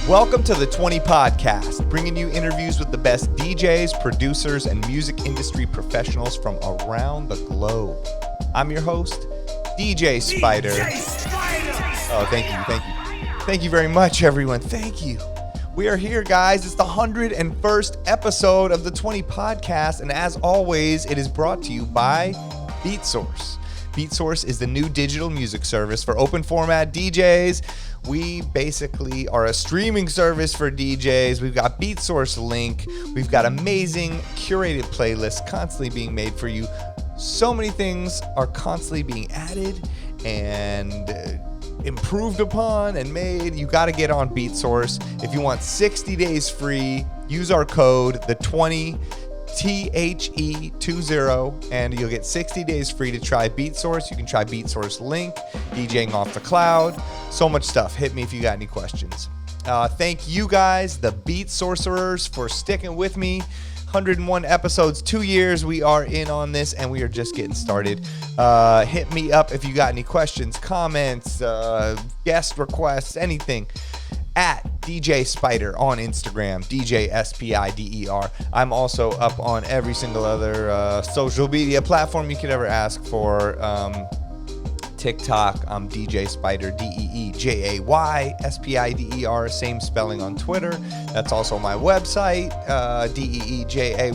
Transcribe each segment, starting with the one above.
Welcome to the 20 Podcast, bringing you interviews with the best DJs, producers, and music industry professionals from around the globe. I'm your host, DJ Spider. Oh, thank you. Thank you very much, everyone. Thank you. We are here, guys. It's the 101st episode of the 20 Podcast, and as always, it is brought to you by Beatsource. Beatsource is the new digital music service for open format DJs. We basically are a streaming service for DJs. We've got Beatsource Link. We've got amazing curated playlists constantly being made for you. So many things are constantly being added and improved upon and made. You got to get on Beatsource. If you want 60 days free, use our code, the 20 THE20, and you'll get 60 days free to try Beatsource. You can try Beatsource Link, DJing off the cloud, so much stuff. Hit me if you got any questions. Thank you guys, the Beat Sorcerers, for sticking with me. 101 episodes, 2 years. We are in on this, and we are just getting started. Hit me up if you got any questions, comments, guest requests, anything. At DJ Spider on Instagram, DJ SPIDER. I'm also up on every single other social media platform you could ever ask for. TikTok, I'm DJ Spider, DEEJAY SPIDER, same spelling on Twitter. That's also my website, DEEJAY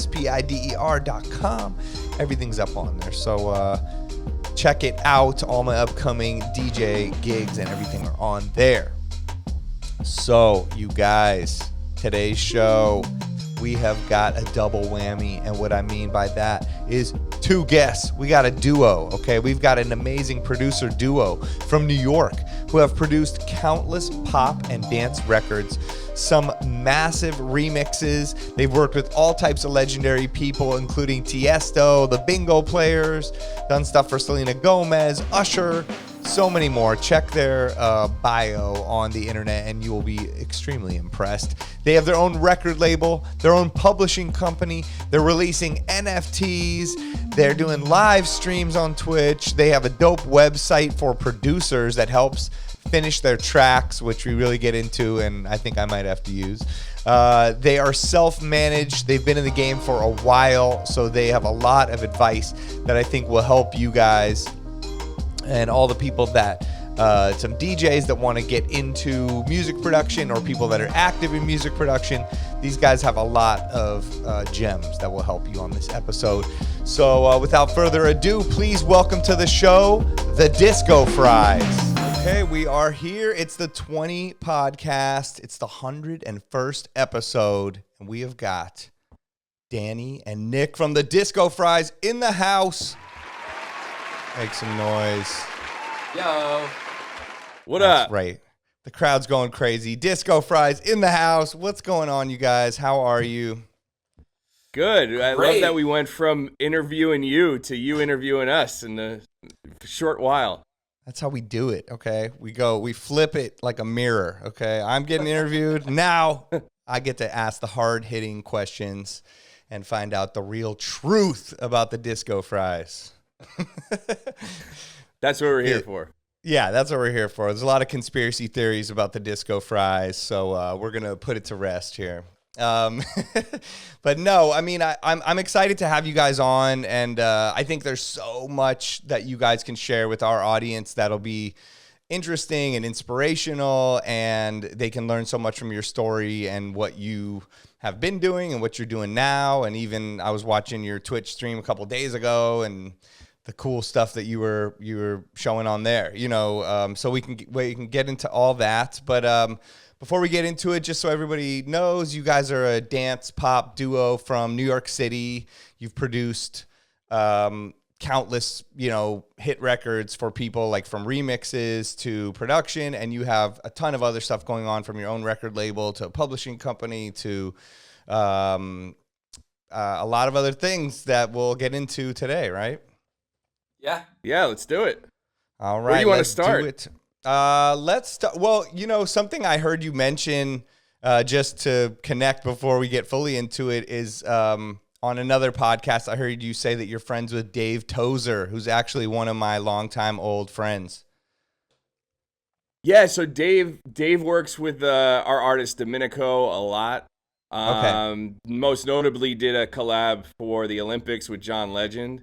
SPIDER.com. Everything's up on there. So check it out. All my upcoming DJ gigs and everything are on there. So, you guys, today's show, we have got a double whammy, and what I mean by that is two guests. We got a duo, okay? We've got an amazing producer duo from New York who have produced countless pop and dance records, some massive remixes. They've worked with all types of legendary people, including Tiesto, the Bingo Players, done stuff for Selena Gomez, Usher, so many more. Check their bio on the internet and you will be extremely impressed. They have their own record label, their own publishing company. They're releasing NFTs. They're doing live streams on Twitch. They have a dope website for producers that helps finish their tracks, which we really get into, and I think I might have to use. They are self-managed. They've been in the game for a while, so they have a lot of advice that I think will help you guys and all the people that, some DJs that want to get into music production or people that are active in music production. These guys have a lot of gems that will help you on this episode. So without further ado, please welcome to the show, the Disco Fries. Okay, we are here. It's the 20 Podcast. It's the 101st episode, and we have got Danny and Nick from the Disco Fries in the house. Make some noise. Yo. What That's up? right. The crowd's going crazy. Disco Fries in the house. What's going on, you guys? How are you? Good. I Great. love that we went from interviewing you to you interviewing us in a short while. That's how we do it, okay? We flip it like a mirror, okay? I'm getting interviewed. Now I get to ask the hard-hitting questions and find out the real truth about the Disco Fries. That's what we're here for. Yeah, that's what we're here for. There's a lot of conspiracy theories about the Disco Fries, so we're gonna put it to rest here. But no, I mean, I'm excited to have you guys on, and I think there's so much that you guys can share with our audience that'll be interesting and inspirational, and they can learn so much from your story and what you have been doing and what you're doing now. And even I was watching your Twitch stream a couple days ago, and the cool stuff that you were showing on there, so we can get into all that. But before we get into it, just so everybody knows, you guys are a dance pop duo from New York City. You've produced countless, hit records for people, like from remixes to production, and you have a ton of other stuff going on, from your own record label to a publishing company to a lot of other things that we'll get into today, right? Yeah, let's do it. All right. Where do you want to start? Let's start. Well, something I heard you mention just to connect before we get fully into it is on another podcast, I heard you say that you're friends with Dave Tozer, who's actually one of my longtime old friends. Yeah, so Dave works with our artist Domenico a lot. Okay. Most notably did a collab for the Olympics with John Legend.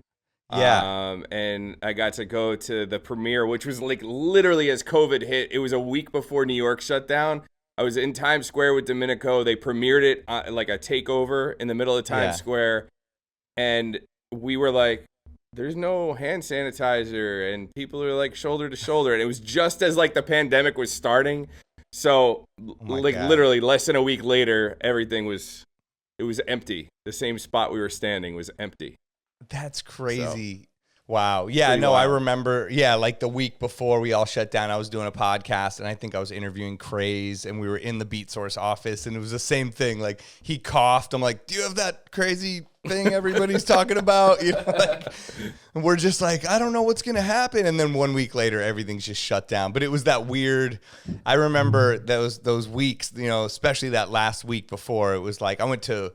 Yeah. And I got to go to the premiere, which was like literally as COVID hit. It was a week before New York shut down. I was in Times Square with Domenico. They premiered it like a takeover in the middle of Times Yeah. Square. And we were like, there's no hand sanitizer, and people are like shoulder to shoulder. And it was just as like the pandemic was starting. So Oh my like God. literally less than a week later, it was empty. The same spot we were standing was empty. That's So crazy. Wow. Yeah, pretty no, I wild. remember. Yeah, like the week before we all shut down, I was doing a podcast and I think I was interviewing Craze and we were in the Beatsource office and it was the same thing. Like he coughed. I'm like, do you have that crazy thing everybody's talking about? You know, like, and we're just like, I don't know what's going to happen. And then 1 week later, everything's just shut down. But it was that weird. I remember those weeks, you know, especially that last week before. It was like I went to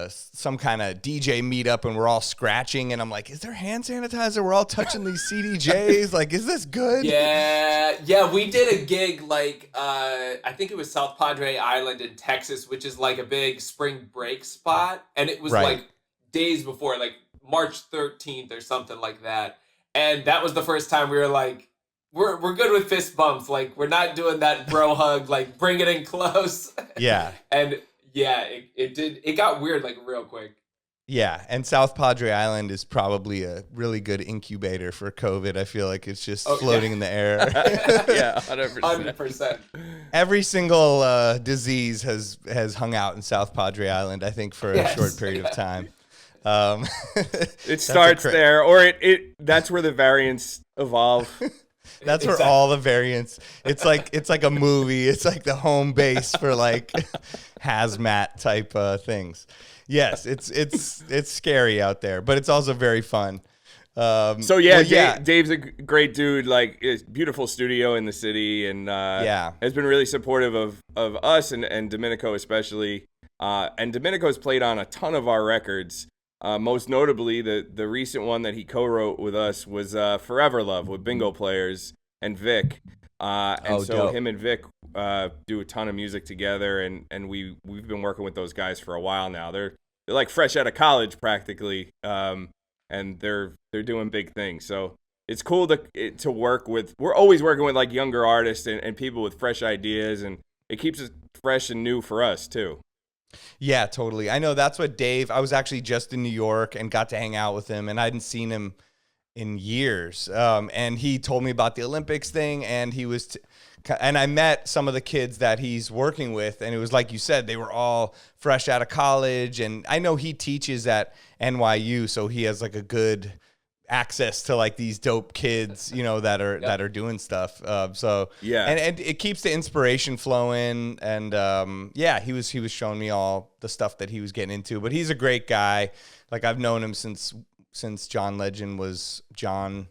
some kind of DJ meetup and we're all scratching and I'm like, is there hand sanitizer? We're all touching these CDJs. Like, is this good? Yeah, we did a gig like I think it was South Padre Island in Texas, which is like a big spring break spot, and it was Right. like days before, like March 13th or something like that. And that was the first time we were like, we're good with fist bumps, like we're not doing that bro hug, like bring it in close. Yeah. And yeah, it got weird like real quick. Yeah. And South Padre Island is probably a really good incubator for COVID. I feel like it's just floating in the air. Yeah, 100%. 100%. Every single disease has hung out in South Padre Island, I think, for a short period of time. It starts there, or that's where the variants evolve. That's where all the variants. It's like a movie. It's like the home base for like hazmat type things. Yes, it's scary out there, but it's also very fun. So yeah, Dave's a great dude. Like, it's beautiful studio in the city, and has been really supportive of us and Domenico especially. And Domenico's played on a ton of our records. Most notably, the recent one that he co-wrote with us was "Forever Love" with Bingo Players and Vic. So dope. him and Vic do a ton of music together, and we've been working with those guys for a while now. They're like fresh out of college practically, and they're doing big things. So it's cool to work with. We're always working with like younger artists and people with fresh ideas, and it keeps it fresh and new for us too. Yeah, totally. I know that's what Dave, I was actually just in New York and got to hang out with him and I hadn't seen him in years. And he told me about the Olympics thing and and I met some of the kids that he's working with and it was like you said, they were all fresh out of college. And I know he teaches at NYU, so he has like a good access to like these dope kids, you know, that are doing stuff. So yeah, and it keeps the inspiration flowing. And he was showing me all the stuff that he was getting into. But he's a great guy. Like I've known him since John Legend was John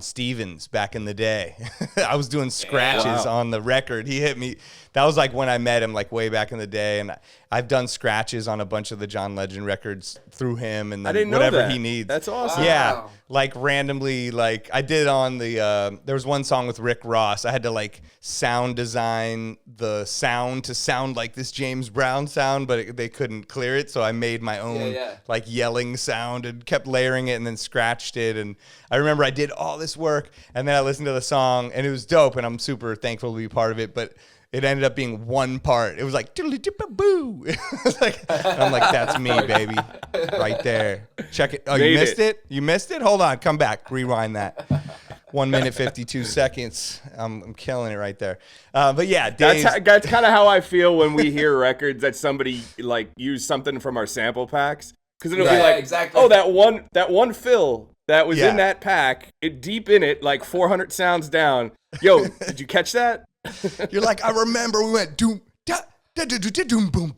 Stevens back in the day. I was doing scratches on the record. He hit me. That was like when I met him, like way back in the day. And I've done scratches on a bunch of the John Legend records through him and then whatever he needs. That's awesome. Yeah. Wow. Like randomly, like I did on there was one song with Rick Ross. I had to like sound design the sound to sound like this James Brown sound, but they couldn't clear it. So I made my own like yelling sound and kept layering it and then scratched it. And I remember I did all this work and then I listened to the song and it was dope. And I'm super thankful to be part of it. But it ended up being one part. It was like, boo. I'm like, that's me, baby. Right there. Check it. Oh, you missed it? You missed it? Hold on. Come back. Rewind that. 1 minute, 52 seconds. I'm killing it right there. But yeah, that's kind of how I feel when we hear records that somebody like used something from our sample packs. Because it'll be like, exactly. Oh, that one fill that was in that pack, deep in it, like 400 sounds down. Yo, did you catch that? You're like, I remember we went doom da da da da doom boom.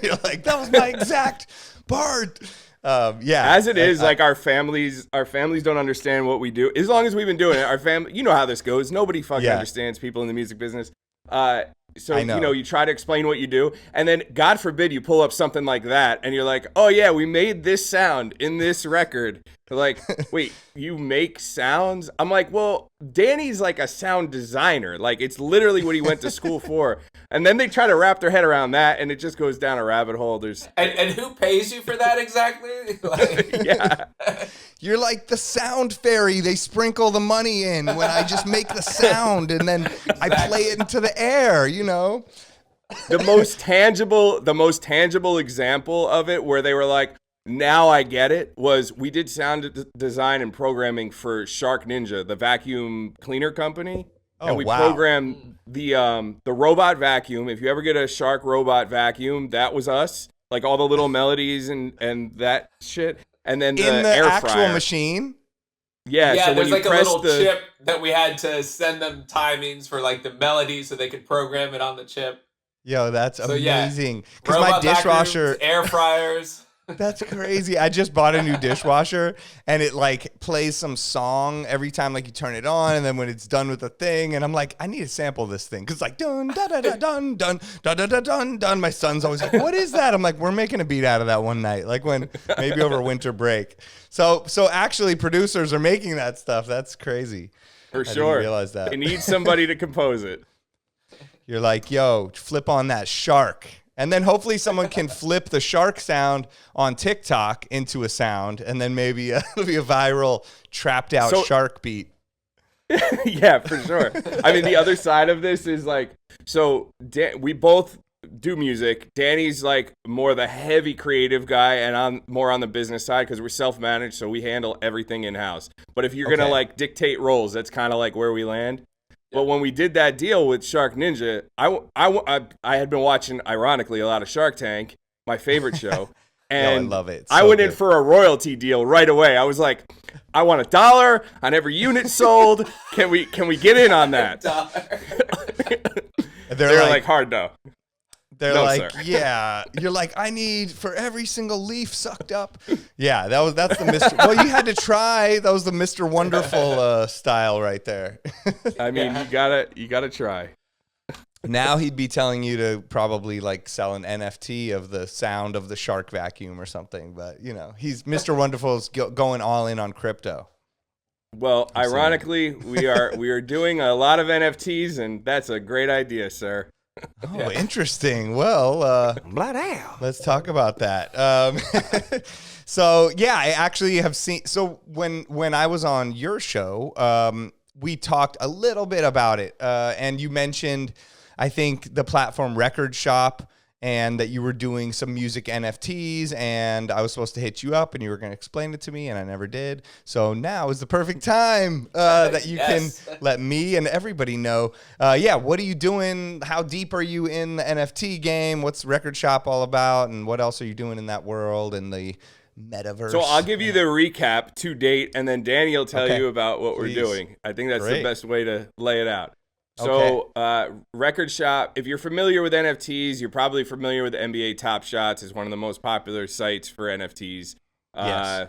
You're like, that was my exact part. As it is, like our families don't understand what we do. As long as we've been doing it, our family, you know how this goes. Nobody fucking understands people in the music business. So you know, you try to explain what you do, and then God forbid you pull up something like that, and you're like, oh yeah, we made this sound in this record. like, wait, you make sounds? I'm like, well, Danny's like a sound designer. Like, it's literally what he went to school for. And then they try to wrap their head around that, and it just goes down a rabbit hole. And who pays you for that exactly? Like... Yeah. You're like the sound fairy. They sprinkle the money in when I just make the sound, and then I play it into the air, you know? The most tangible example of it where they were like, now I get it, was we did sound design and programming for Shark Ninja, the vacuum cleaner company. And we programmed the robot vacuum. If you ever get a Shark robot vacuum, that was us. Like all the little melodies and that shit. And then in the air actual fryer. machine. Yeah, so there's when you like a little the chip that we had to send them timings for like the melody so they could program it on the chip. Yo, that's amazing. Because my dishwasher, vacuums, air fryers. That's crazy. I just bought a new dishwasher, and it like plays some song every time like you turn it on, and then when it's done with the thing, and I'm like, I need to sample this thing because like dun da da da dun dun da da da dun dun. My son's always like, what is that? I'm like, we're making a beat out of that one night, like when maybe over winter break. So actually, producers are making that stuff. That's crazy. For I sure. didn't realize that. They need somebody to compose it. You're like, yo, flip on that shark. And then hopefully someone can flip the shark sound on TikTok into a sound, and then maybe it'll be a viral trapped out shark beat. Yeah, for sure. I mean, the other side of this is like, so we both do music. Danny's like more the heavy creative guy, and I'm more on the business side because we're self-managed, so we handle everything in-house. But if you're gonna like dictate roles, that's kind of like where we land. But when we did that deal with Shark Ninja, I had been watching, ironically, a lot of Shark Tank, my favorite show. And I love it. I went in for a royalty deal right away. I was like, I want $1 on every unit sold. Can we get in on that? They're like, hard no. They're like, sir. Yeah. You're like, I need for every single leaf sucked up. Yeah, that's the Mr. Well, you had to try. That was the Mr. Wonderful style right there. I mean, you gotta try. Now he'd be telling you to probably like sell an NFT of the sound of the shark vacuum or something. But you know, he's Mr. Wonderful's going all in on crypto. Well, ironically, we are doing a lot of NFTs, and that's a great idea, sir. Oh, interesting. Well, let's talk about that. So, yeah, I actually have seen. So when I was on your show, we talked a little bit about it, and you mentioned, I think, the platform Record Shop, and that you were doing some music NFTs, and I was supposed to hit you up, and you were going to explain it to me, and I never did. So now is the perfect time that you can let me and everybody know. What are you doing? How deep are you in the NFT game? What's Record Shop all about, and what else are you doing in that world and the metaverse? So I'll give you the recap to date, and then Danny will tell you about what we're doing. I think that's the best way to lay it out. So, Record Shop, if you're familiar with NFTs, you're probably familiar with NBA Top Shots. It's one of the most popular sites for NFTs. Yes.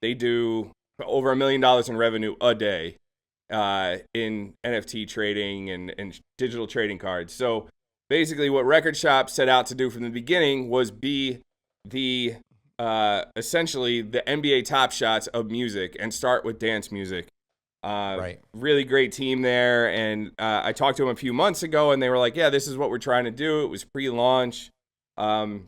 They do over $1 million in revenue a day in NFT trading and digital trading cards. So, basically, what Record Shop set out to do from the beginning was be the essentially the NBA Top Shots of music and start with dance music. Really great team there, and I talked to them a few months ago, and they were like, yeah, this is what we're trying to do. It was pre-launch, and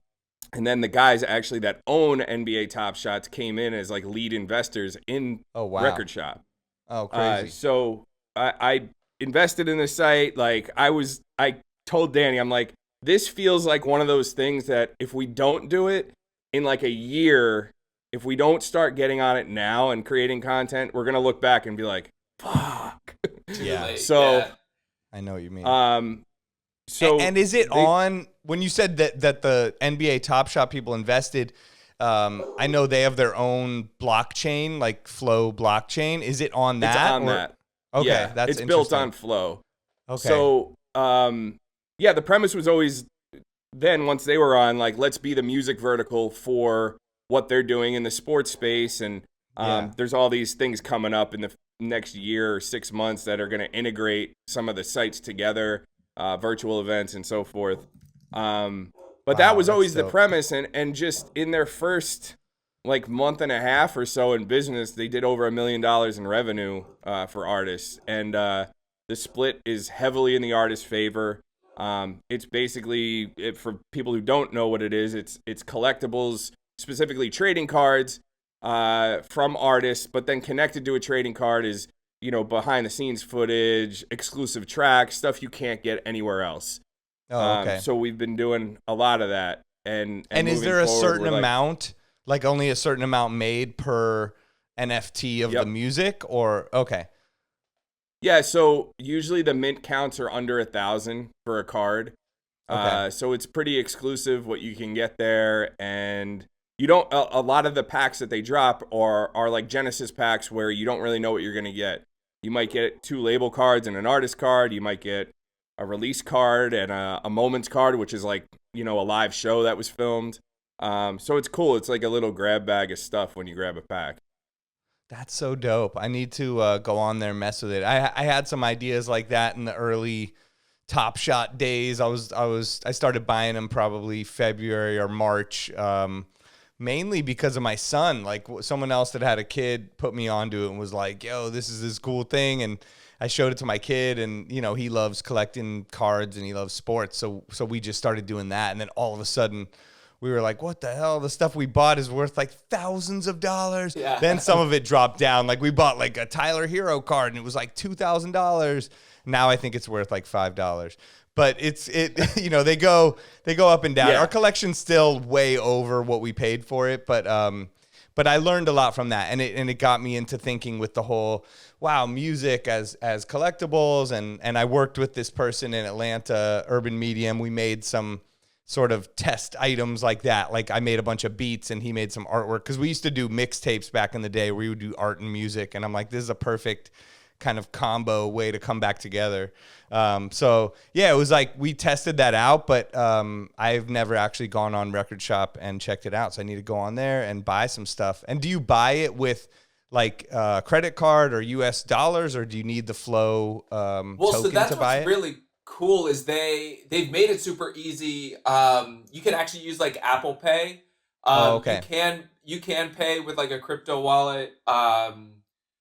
then the guys actually that own NBA Top Shots came in as like lead investors in Record Shop. Oh, crazy. So I invested in the site. Like I told Danny, I'm like, this feels like one of those things that if we don't do it in like a year, if we don't start getting on it now and creating content, we're going to look back and be like, fuck. Yeah. So I know what you mean. And is it on, when you said that the NBA Top Shot people invested, I know they have their own blockchain, like Flow blockchain. Is it on that? It's on that. Okay. Yeah, that's it's built on Flow. Okay. So, the premise was always then once they were on, like, let's be the music vertical for what they're doing in the sports space, and there's all these things coming up in the next year or 6 months that are going to integrate some of the sites together, virtual events and so forth. But that was always the premise, and just in their first like month and a half or so in business, they did over $1 million in revenue for artists, and the split is heavily in the artist's favor. It's basically, for people who don't know what it is, it's collectibles, specifically trading cards from artists, but then connected to a trading card is, behind the scenes footage, exclusive tracks, stuff you can't get anywhere else. Oh, okay. So we've been doing a lot of that. And is there a certain amount, like only a certain amount made per NFT of the music, or okay? Yeah, so usually the mint counts are under 1,000 for a card. Okay. So it's pretty exclusive what you can get there, and you don't. A lot of the packs that they drop are like Genesis packs where you don't really know what you're gonna get. You might get 2 label cards and an artist card. You might get a release card and a moments card, which is like a live show that was filmed. So it's cool. It's like a little grab bag of stuff when you grab a pack. That's so dope. I need to go on there and mess with it. I had some ideas like that in the early Top Shot days. I started buying them probably February or March, mainly because of my son. Like someone else that had a kid put me onto it and was like, "Yo, this is this cool thing," and I showed it to my kid, and he loves collecting cards and he loves sports. So we just started doing that, and then all of a sudden, we were like, what the hell? The stuff we bought is worth like thousands of dollars. Yeah. Then some of it dropped down. Like we bought like a Tyler Hero card and it was like $2,000. Now I think it's worth like $5. But they go up and down. Yeah. Our collection's still way over what we paid for it, but I learned a lot from that, and it got me into thinking with the whole music as collectibles, and I worked with this person in Atlanta, Urban Medium. We made some sort of test items like that. Like I made a bunch of beats and he made some artwork, because we used to do mixtapes back in the day where we would do art and music, and I'm like, this is a perfect kind of combo way to come back together. So yeah, it was like we tested that out, but I've never actually gone on Record Shop and checked it out, so I need to go on there and buy some stuff. And do you buy it with like credit card or US dollars, or do you need the Flow token so that's to buy what's it? really cool is they've made it super easy. You can actually use like Apple Pay. Okay. You can pay with like a crypto wallet.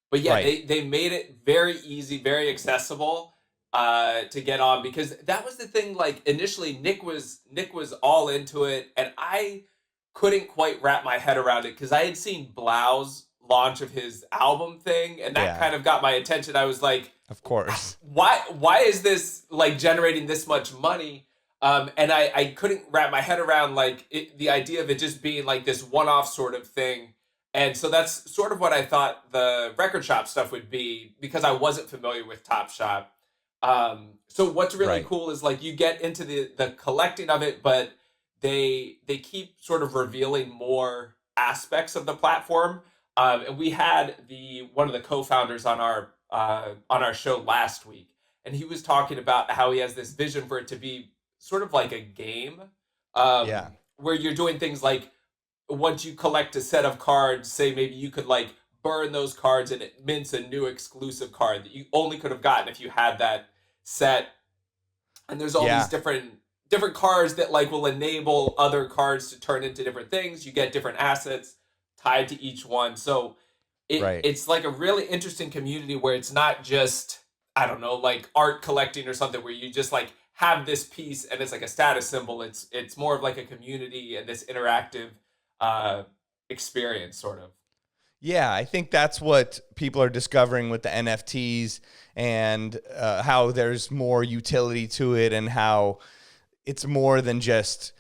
But yeah, Right. they made it very easy, very accessible to get on, because that was the thing. Like initially, Nick was all into it, and I couldn't quite wrap my head around it because I had seen Blau's launch of his album thing, and that kind of got my attention. I was like, of course, why is this like generating this much money? And I couldn't wrap my head around like the idea of it just being like this one-off sort of thing. And so that's sort of what I thought the Record Shop stuff would be, because I wasn't familiar with Top Shop. So what's really cool is like you get into the collecting of it, but they keep sort of revealing more aspects of the platform. And we had one of the co-founders on our show last week, and he was talking about how he has this vision for it to be sort of like a game, where you're doing things like, once you collect a set of cards, say maybe you could like burn those cards and it mints a new exclusive card that you only could have gotten if you had that set. And there's all these different cards that like will enable other cards to turn into different things. You get different assets tied to each one. So it's like a really interesting community where it's not just, I don't know, like art collecting or something where you just like have this piece and it's like a status symbol. It's more of like a community and this interactive experience sort of. Yeah, I think that's what people are discovering with the NFTs, and how there's more utility to it, and how it's more than just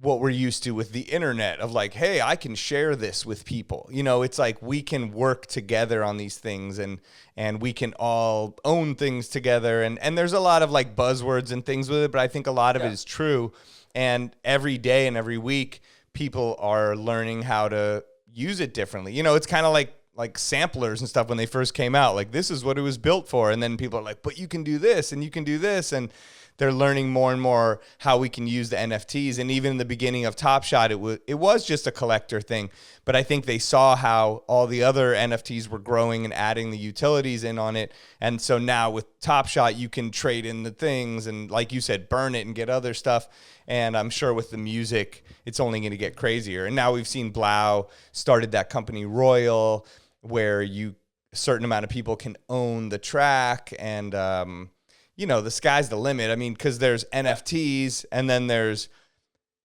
what we're used to with the internet of like, hey, I can share this with people. It's like we can work together on these things, and we can all own things together. And there's a lot of like buzzwords and things with it, but I think a lot of it is true. And every day and every week, people are learning how to use it differently. It's kind of like samplers and stuff when they first came out. Like, this is what it was built for. And then people are like, but you can do this and you can do this. And they're learning more and more how we can use the NFTs. And even in the beginning of Top Shot, it was just a collector thing. But I think they saw how all the other NFTs were growing and adding the utilities in on it. And so now with Top Shot, you can trade in the things and, like you said, burn it and get other stuff. And I'm sure with the music, it's only going to get crazier. And now we've seen Blau started that company Royal, where a certain amount of people can own the track. And, the sky's the limit. I mean, because there's NFTs and then there's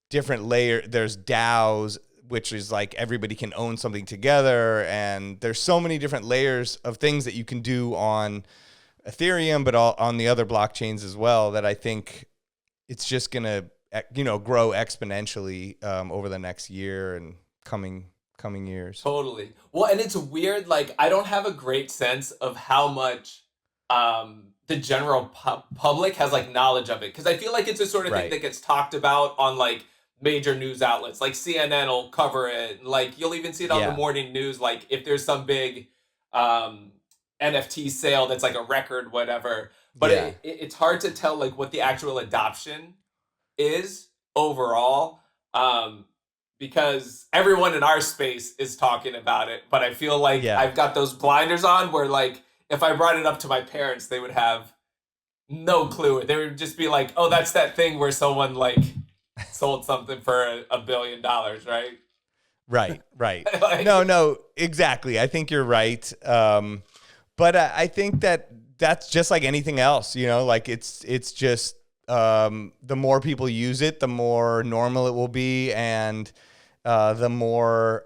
different there's DAOs, which is like everybody can own something together. And there's so many different layers of things that you can do on Ethereum, but on the other blockchains as well, that I think it's just going to, grow exponentially over the next year and coming years. Totally. Well, and it's weird. Like, I don't have a great sense of how much the general public has like knowledge of it, because I feel like it's a sort of thing that gets talked about on like major news outlets, like CNN will cover it. Like, you'll even see it on the morning news. Like, if there's some big NFT sale that's like a record, whatever. But it's hard to tell like what the actual adoption is overall. Because everyone in our space is talking about it, but I feel like I've got those blinders on where, like, if I brought it up to my parents, they would have no clue. They would just be like, oh, that's that thing where someone, like, sold something for $1 billion, right? Right. No, exactly. I think you're right. But I think that's just like anything else, like it's just the more people use it, the more normal it will be. And the more,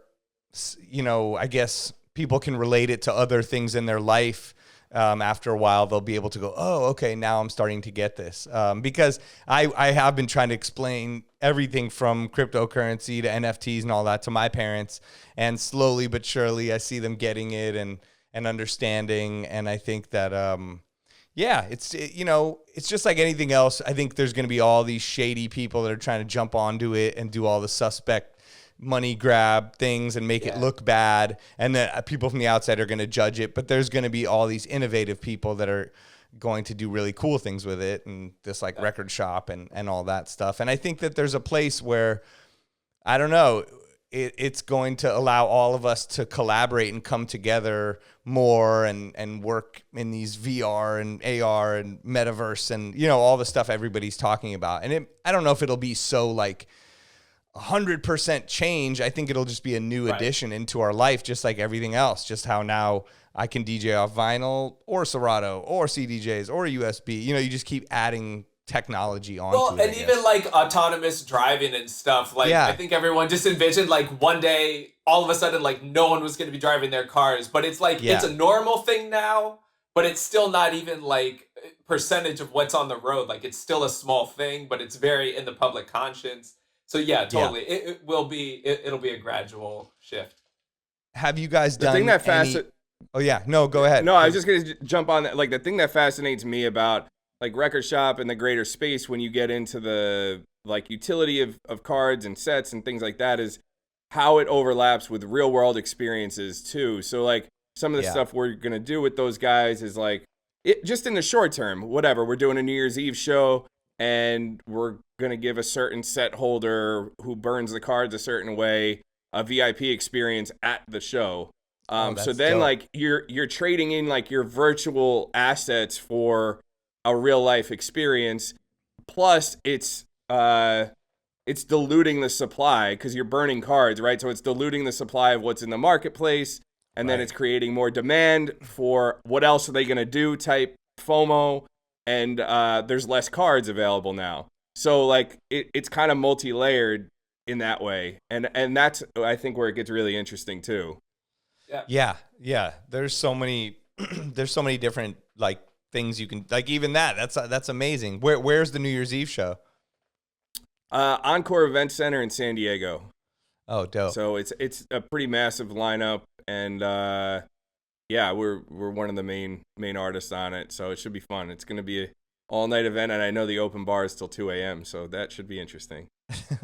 I guess people can relate it to other things in their life. After a while, they'll be able to go, oh, okay, now I'm starting to get this. Because I have been trying to explain everything from cryptocurrency to NFTs and all that to my parents. And slowly but surely, I see them getting it and understanding. And I think that, it's just like anything else. I think there's going to be all these shady people that are trying to jump onto it and do all the suspect money grab things and make it look bad. And then people from the outside are going to judge it. But there's going to be all these innovative people that are going to do really cool things with it, and this like record shop and all that stuff. And I think that there's a place where, I don't know, it's going to allow all of us to collaborate and come together more and work in these VR and AR and metaverse and, all the stuff everybody's talking about. And I don't know if it'll be so like 100% change. I think it'll just be a new addition into our life, just like everything else. Just how now I can DJ off vinyl or Serato or CDJs or USB. You just keep adding technology onto it. Well, and even like autonomous driving and stuff. Like, I think everyone just envisioned like one day, all of a sudden, like no one was going to be driving their cars. But it's like, it's a normal thing now, but it's still not even like percentage of what's on the road. Like, it's still a small thing, but it's very in the public conscience. So yeah, totally. It will be, it'll be a gradual shift. Have you guys done the thing that Oh yeah, no, go ahead. No, I was just going to jump on that. Like, the thing that fascinates me about like record shop and the greater space when you get into the like utility of cards and sets and things like that is how it overlaps with real world experiences too. So like some of the stuff we're going to do with those guys is like just in the short term, whatever. We're doing a New Year's Eve show and we're going to give a certain set holder who burns the cards a certain way a VIP experience at the show. So then dope. Like you're trading in like your virtual assets for a real life experience. Plus it's diluting the supply because you're burning cards, right? So it's diluting the supply of what's in the marketplace, and then it's creating more demand for what else are they going to do type FOMO, and there's less cards available now. So like it's kind of multi-layered in that way, and that's I think where it gets really interesting too. Yeah. There's so many different like things you can like. Even that's amazing. Where's the New Year's Eve show? Encore Event Center in San Diego. Oh, dope. So it's a pretty massive lineup, and we're one of the main artists on it, so it should be fun. It's going to be an all-night event, and I know the open bar is till 2 a.m., so that should be interesting.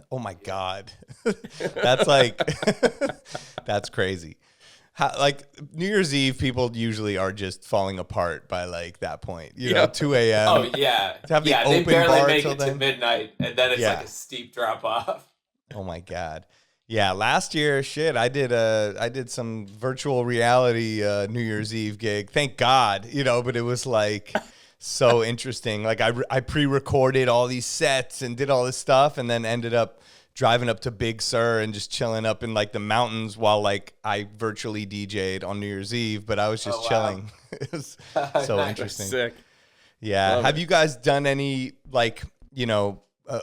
Oh my God. That's like that's crazy. like New Year's Eve, people usually are just falling apart by like that point. You know, 2 a.m. Oh yeah, to have the they open barely bar make till it to then. midnight, and then it's like a steep drop off. Oh my God. Yeah, last year, I did some virtual reality New Year's Eve gig. Thank God, but it was like so interesting. Like I pre-recorded all these sets and did all this stuff, and then ended up driving up to Big Sur and just chilling up in like the mountains while like I virtually DJ'd on New Year's Eve, but I was just chilling. It was so interesting. Sick. Yeah. Have you guys done any like,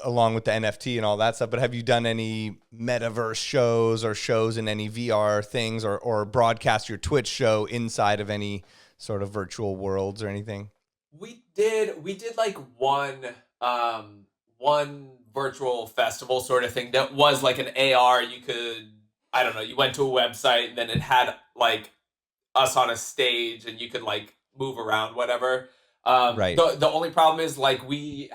along with the NFT and all that stuff, but have you done any metaverse shows or shows in any VR things or broadcast your Twitch show inside of any sort of virtual worlds or anything? We did like one virtual festival sort of thing that was like an AR. You could, I don't know, you went to a website and then it had like us on a stage and you could like move around, whatever. Right. The only problem is like we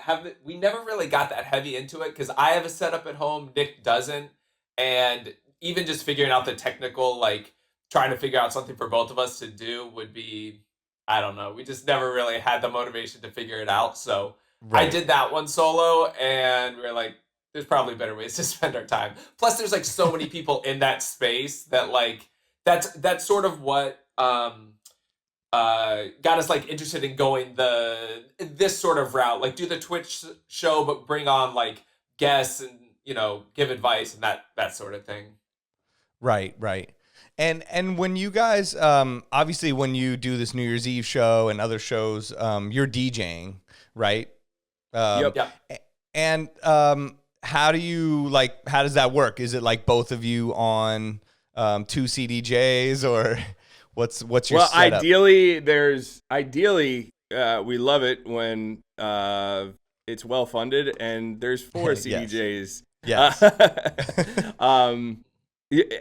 never really got that heavy into it because I have a setup at home, Nick doesn't, and even just figuring out the technical, like trying to figure out something for both of us to do would be, I don't know. We just never really had the motivation to figure it out. So I did that one solo, and we're like, there's probably better ways to spend our time. Plus, there's like so many people in that space that like that's sort of what got us like interested in going this sort of route. Like do the Twitch show, but bring on like guests and give advice and that sort of thing. Right. And when you guys, obviously when you do this New Year's Eve show and other shows, you're DJing, right? Yep. And how does that work? Is it like both of you on two CDJs or what's your setup? Ideally, we love it when it's well funded and there's 4 CDJs. Yes.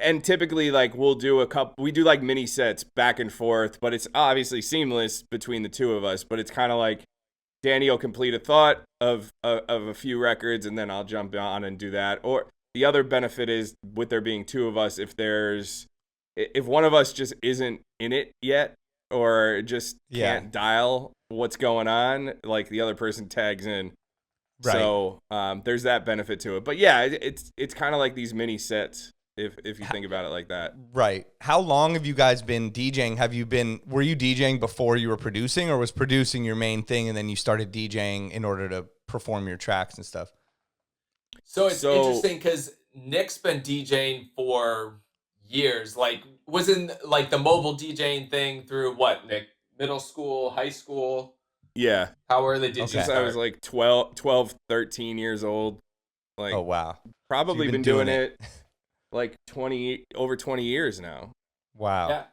And typically, like, we do like mini sets back and forth, but it's obviously seamless between the two of us. But it's kind of like Danny will complete a thought of a few records, and then I'll jump on and do that. Or the other benefit is with there being 2 of us, if one of us just isn't in it yet, or just can't dial what's going on, like the other person tags in. Right. So there's that benefit to it. But yeah, it's kind of like these mini sets. If you think about it like that. Right. How long have you guys been DJing? Were you DJing before you were producing, or was producing your main thing and then you started DJing in order to perform your tracks and stuff? So it's interesting because Nick's been DJing for years. Like was in like the mobile DJing thing through what, Nick? Middle school, high school? Yeah. How early did you start? I was like 12, 13 years old. Like, oh, wow. Probably been doing it like over 20 years now. Wow. Yeah,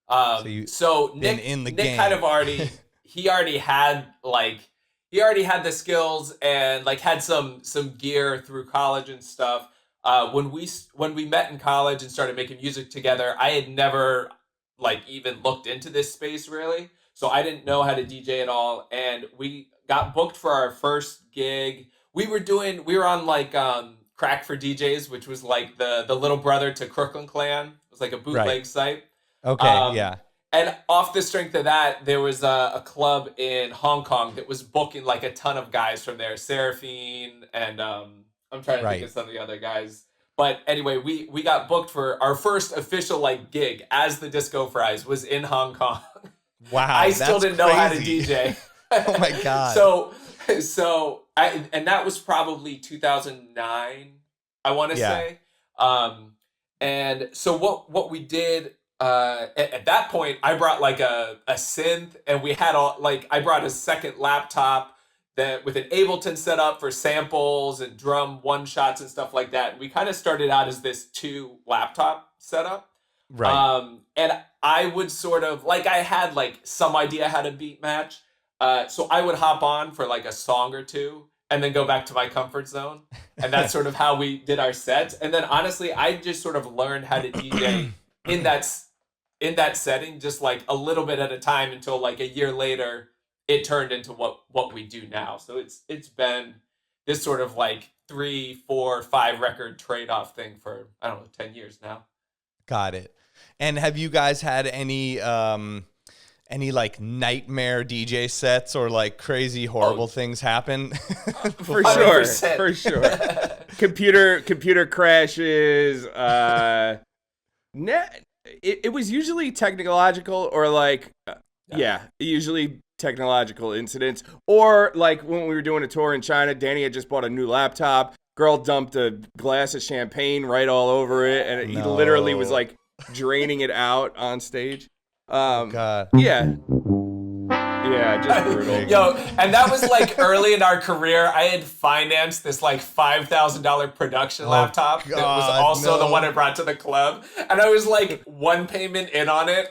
damn. So Nick, in the Nick game. kind of he already had the skills and like had some gear through college and stuff. When we met in college and started making music together, I had never like even looked into this space really. So I didn't know how to DJ at all, and we got booked for our first gig. We were on like Crack for DJs, which was like the little brother to Crooklyn Clan. It was like a bootleg site. Okay, yeah. And off the strength of that, there was a club in Hong Kong that was booking like a ton of guys from there. Seraphine and I'm trying to think of some of the other guys. But anyway, we got booked for our first official like gig as the Disco Fries was in Hong Kong. Wow, I still didn't know how to DJ. Oh my God. And that was probably 2009, I want to say. And so what we did at that point, I brought like a synth, and we had I brought a second laptop that with an Ableton set up for samples and drum one shots and stuff like that. And we kind of started out as this 2 laptop setup. Right. And I would sort of like, I had like some idea how to beat match. So I would hop on for like a song or 2 and then go back to my comfort zone. And that's sort of how we did our sets. And then honestly, I just sort of learned how to DJ in that setting, just like a little bit at a time until like a year later, it turned into what we do now. So it's been this sort of like 3, 4, 5 record trade-off thing for, I don't know, 10 years now. Got it. And have you guys had any like nightmare DJ sets or like crazy horrible things happen? For sure. Computer crashes. It was usually technological or like usually technological incidents, or like when we were doing a tour in China, Danny had just bought a new laptop. Girl dumped a glass of champagne right all over it, and he literally was like draining it out on stage. God. Yeah, just brutal. Yo, and that was like early in our career. I had financed this like $5,000 production laptop that was also the one I brought to the club, and I was like one payment in on it.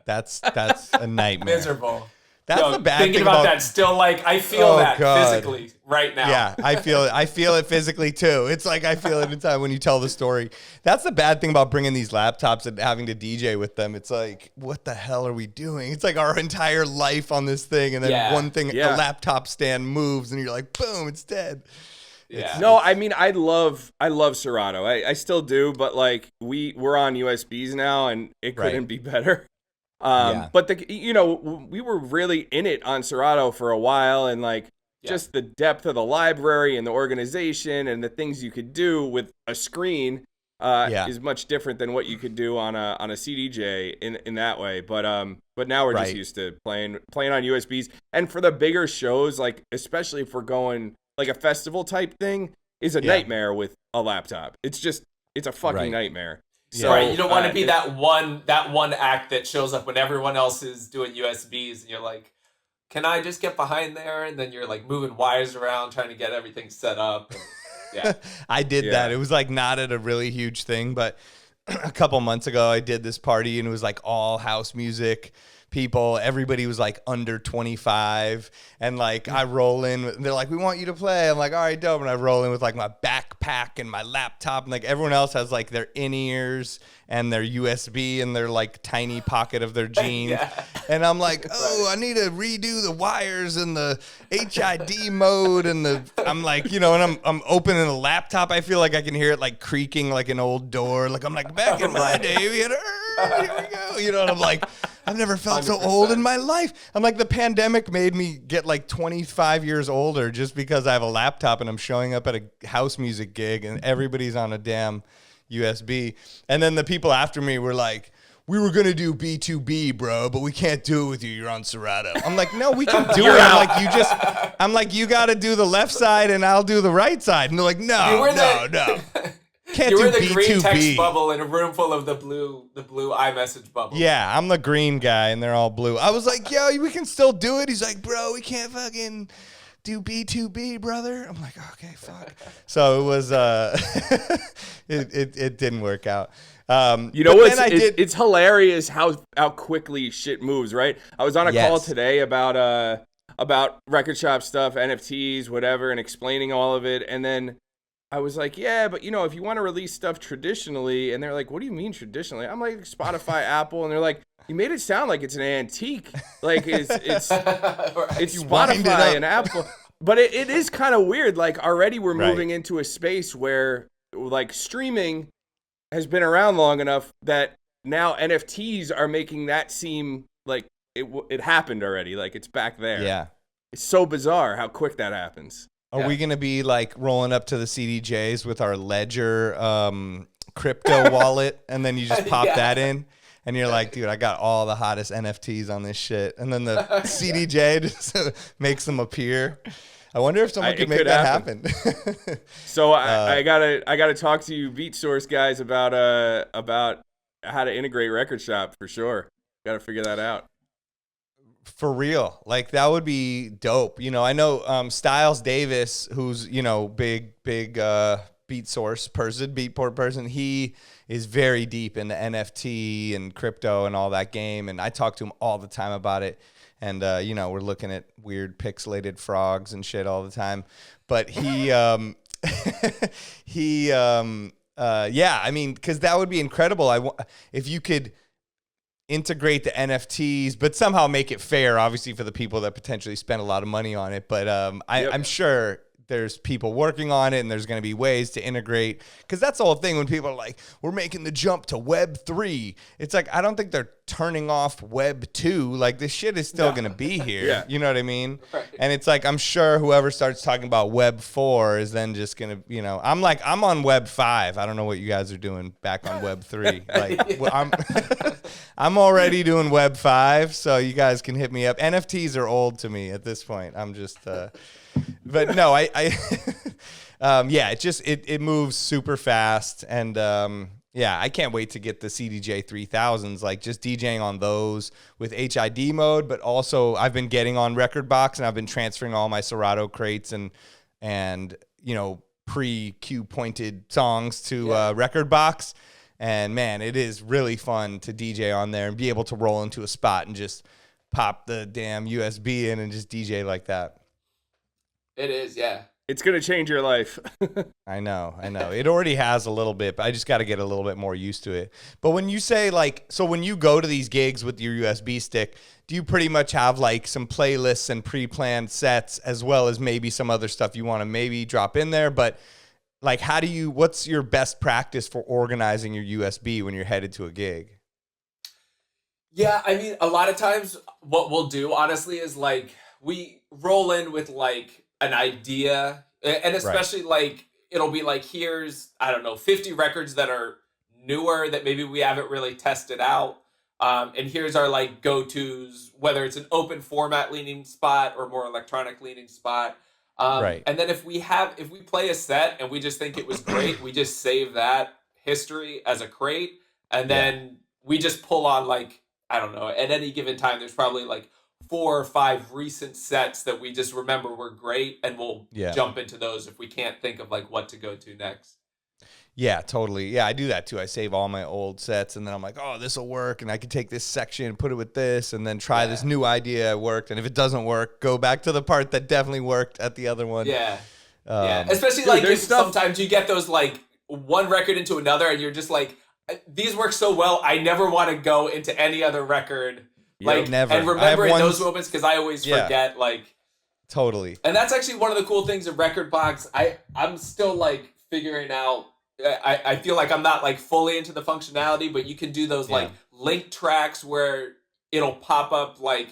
That's a nightmare. Miserable. That's the bad thing thinking about that. Still, like I feel physically right now. Yeah, I feel it physically too. It's like I feel it in time when you tell the story. That's the bad thing about bringing these laptops and having to DJ with them. It's like, what the hell are we doing? It's like our entire life on this thing, and then one thing, the laptop stand moves, and you're like, boom, it's dead. Yeah. No, I mean, I love Serato. I still do, but like we're on USBs now, and it couldn't be better. But we were really in it on Serato for a while, and like just the depth of the library and the organization and the things you could do with a screen is much different than what you could do on a CDJ in that way. But now we're just used to playing on USBs, and for the bigger shows, like especially if we're going like a festival type thing, is a nightmare with a laptop. It's a fucking nightmare. So, you don't want to be that one act that shows up when everyone else is doing USBs, and you're like, can I just get behind there? And then you're like moving wires around, trying to get everything set up. And, I did that. It was like not at a really huge thing, but a couple months ago I did this party, and it was like all house music people. Everybody was like under 25, and like I roll in, they're like, we want you to play. I'm like, all right, dope. And I roll in with like my backpack and my laptop, and like everyone else has like their in-ears and their USB in their like tiny pocket of their jeans. And I'm like, I need to redo the wires and the HID mode, and I'm like, and I'm opening the laptop. I feel like I can hear it like creaking like an old door. Like I'm like, back in my day, we had here we go. And I'm like, I've never felt 100%. So old in my life. I'm like, the pandemic made me get like 25 years older just because I have a laptop and I'm showing up at a house music gig and everybody's on a damn USB. And then the people after me were like, we were going to do B2B, bro, but we can't do it with you. You're on Serato. I'm like, no, we can do it. I'm like, you got to do the left side and I'll do the right side. And they're like, no. Can't you were do the B2B. Green text bubble in a room full of the blue iMessage bubble. Yeah, I'm the green guy and they're all blue. I was like, yo, we can still do it. He's like, bro, we can't fucking do B2B, brother. I'm like, okay, fuck. So it was, it didn't work out. It's hilarious how quickly shit moves, right? I was on a call today about record shop stuff, NFTs, whatever, and explaining all of it, and then I was like, but if you want to release stuff traditionally, and they're like, what do you mean traditionally? I'm like, Spotify, Apple, and they're like, you made it sound like it's an antique, like it's Spotify and Apple, but it is kind of weird. Like already we're moving into a space where like streaming has been around long enough that now NFTs are making that seem like it happened already, like it's back there. Yeah, it's so bizarre how quick that happens. Are we going to be like rolling up to the CDJs with our Ledger crypto wallet, and then you just pop that in, and you're like, dude, I got all the hottest NFTs on this shit, and then the CDJ just makes them appear. I wonder if someone could make that happen. So I gotta talk to you Beatsource guys about how to integrate Record Shop for sure. Got to figure that out. For real. Like that would be dope. I know Styles Davis, who's, big Beatsource person, Beatport person. He is very deep into NFT and crypto and all that game. And I talk to him all the time about it. And, we're looking at weird pixelated frogs and shit all the time. But he, I mean, because that would be incredible. If you could integrate the NFTs, but somehow make it fair, obviously, for the people that potentially spend a lot of money on it. But I'm sure there's people working on it and there's going to be ways to integrate, because that's the whole thing when people are like, we're making the jump to Web 3. It's like, I don't think they're turning off Web 2. Like, this shit is still going to be here. Yeah. You know what I mean? Right. And it's like, I'm sure whoever starts talking about Web 4 is then just going to, I'm on Web 5. I don't know what you guys are doing back on Web 3. Like, I'm already doing Web 5, so you guys can hit me up. NFTs are old to me at this point. I'm just... But no, it moves super fast, and I can't wait to get the CDJ 3000s, like just DJing on those with HID mode. But also, I've been getting on Rekordbox, and I've been transferring all my Serato crates and pre-Q pointed songs to Rekordbox, and man, it is really fun to DJ on there and be able to roll into a spot and just pop the damn USB in and just DJ like that. It is, yeah. It's going to change your life. I know. It already has a little bit, but I just got to get a little bit more used to it. But when you say so when you go to these gigs with your USB stick, do you pretty much have like some playlists and pre-planned sets as well as maybe some other stuff you want to maybe drop in there? But like, what's your best practice for organizing your USB when you're headed to a gig? Yeah, I mean, a lot of times what we'll do, honestly, is like we roll in with like an idea, and especially like it'll be like, here's, I don't know, 50 records that are newer that maybe we haven't really tested out, and here's our like go-tos, whether it's an open format leaning spot or more electronic leaning spot. And then if we play a set and we just think it was great, we just save that history as a crate, and then we just pull on like, I don't know, at any given time there's probably like 4 or 5 recent sets that we just remember were great, and we'll jump into those if we can't think of like what to go to next. Yeah, totally. Yeah, I do that too. I save all my old sets, and then I'm like, oh, this will work, and I can take this section and put it with this, and then try this new idea. It worked, and if it doesn't work, go back to the part that definitely worked at the other one. Yeah. Especially like if sometimes you get those like one record into another, and you're just like, these work so well, I never want to go into any other record. Like, never. And remembering those moments, because I always forget, like... Totally. And that's actually one of the cool things of Rekordbox. I'm still, like, figuring out... I feel like I'm not, like, fully into the functionality, but you can do those, like, link tracks where it'll pop up, like,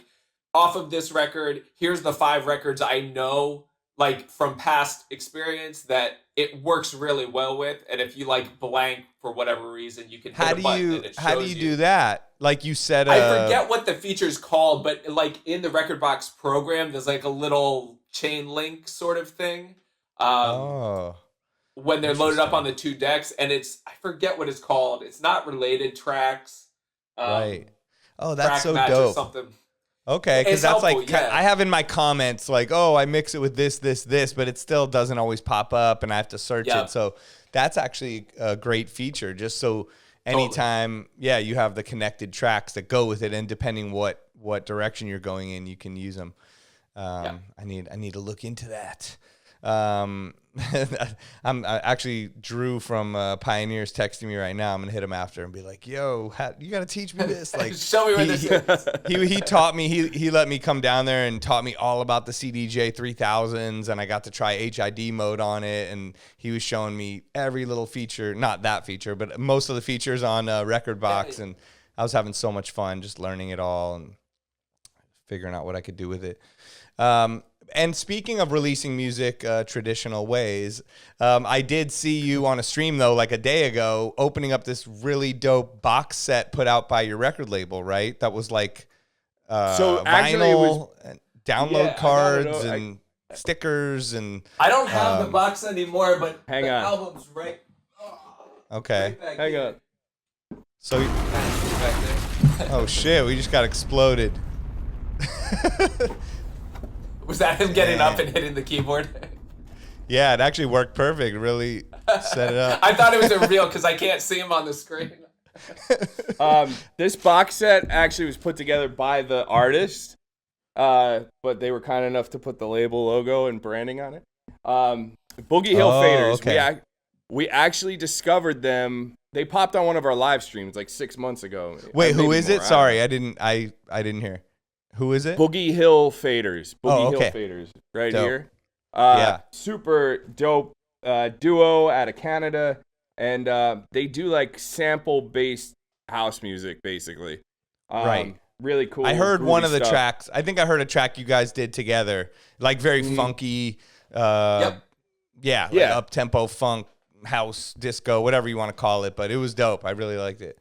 off of this record, here's the 5 records I know, like, from past experience that it works really well with, and if you, like, blank for whatever reason, you can hit a button and it shows you. How do you do that? Like you said, I forget what the feature's called, but like in the Rekordbox program, there's like a little chain link sort of thing. When they're loaded up on the 2 decks, and I forget what it's called. It's not related tracks. Right. Oh, that's so dope. Or something. Okay, because that's helpful, like I have in my comments like, oh, I mix it with this, but it still doesn't always pop up, and I have to search it. So that's actually a great feature, just so. Anytime, you have the connected tracks that go with it, and depending what direction you're going in, you can use them. I need to look into that. I actually Drew from Pioneers texting me right now. I'm gonna hit him after and be like, "Yo, you gotta teach me this." Like, show me where this is. He taught me. He let me come down there and taught me all about the CDJ 3000s, and I got to try HID mode on it. And he was showing me every little feature, not that feature, but most of the features on Rekordbox. And I was having so much fun just learning it all and figuring out what I could do with it. And speaking of releasing music traditional ways, I did see you on a stream, though, like a day ago, opening up this really dope box set put out by your record label, right? That was like so actually vinyl, and download cards and stickers. And I don't have the box anymore, but the album's right. Okay. Right hang on. So, oh, shit, we just got exploded. Was that him getting up and hitting the keyboard? Yeah, it actually worked perfect. Really set it up. I thought it was a real because I can't see him on the screen. This box set actually was put together by the artist, but they were kind enough to put the label logo and branding on it. Boogie Hill Faders. Okay. We actually discovered them. They popped on one of our live streams like 6 months ago. Wait, who is it? Sorry, I didn't hear. Who is it? Boogie Hill Faders. Hill okay. Faders. Right Dope. here. Super dope duo out of Canada, and they do like sample-based house music, basically. Right. Really cool. I heard one of the stuff. tracks. I think I heard a track you guys did together, like very funky. Yeah, like up-tempo funk, house, disco, whatever you want to call it. But it was dope. I really liked it.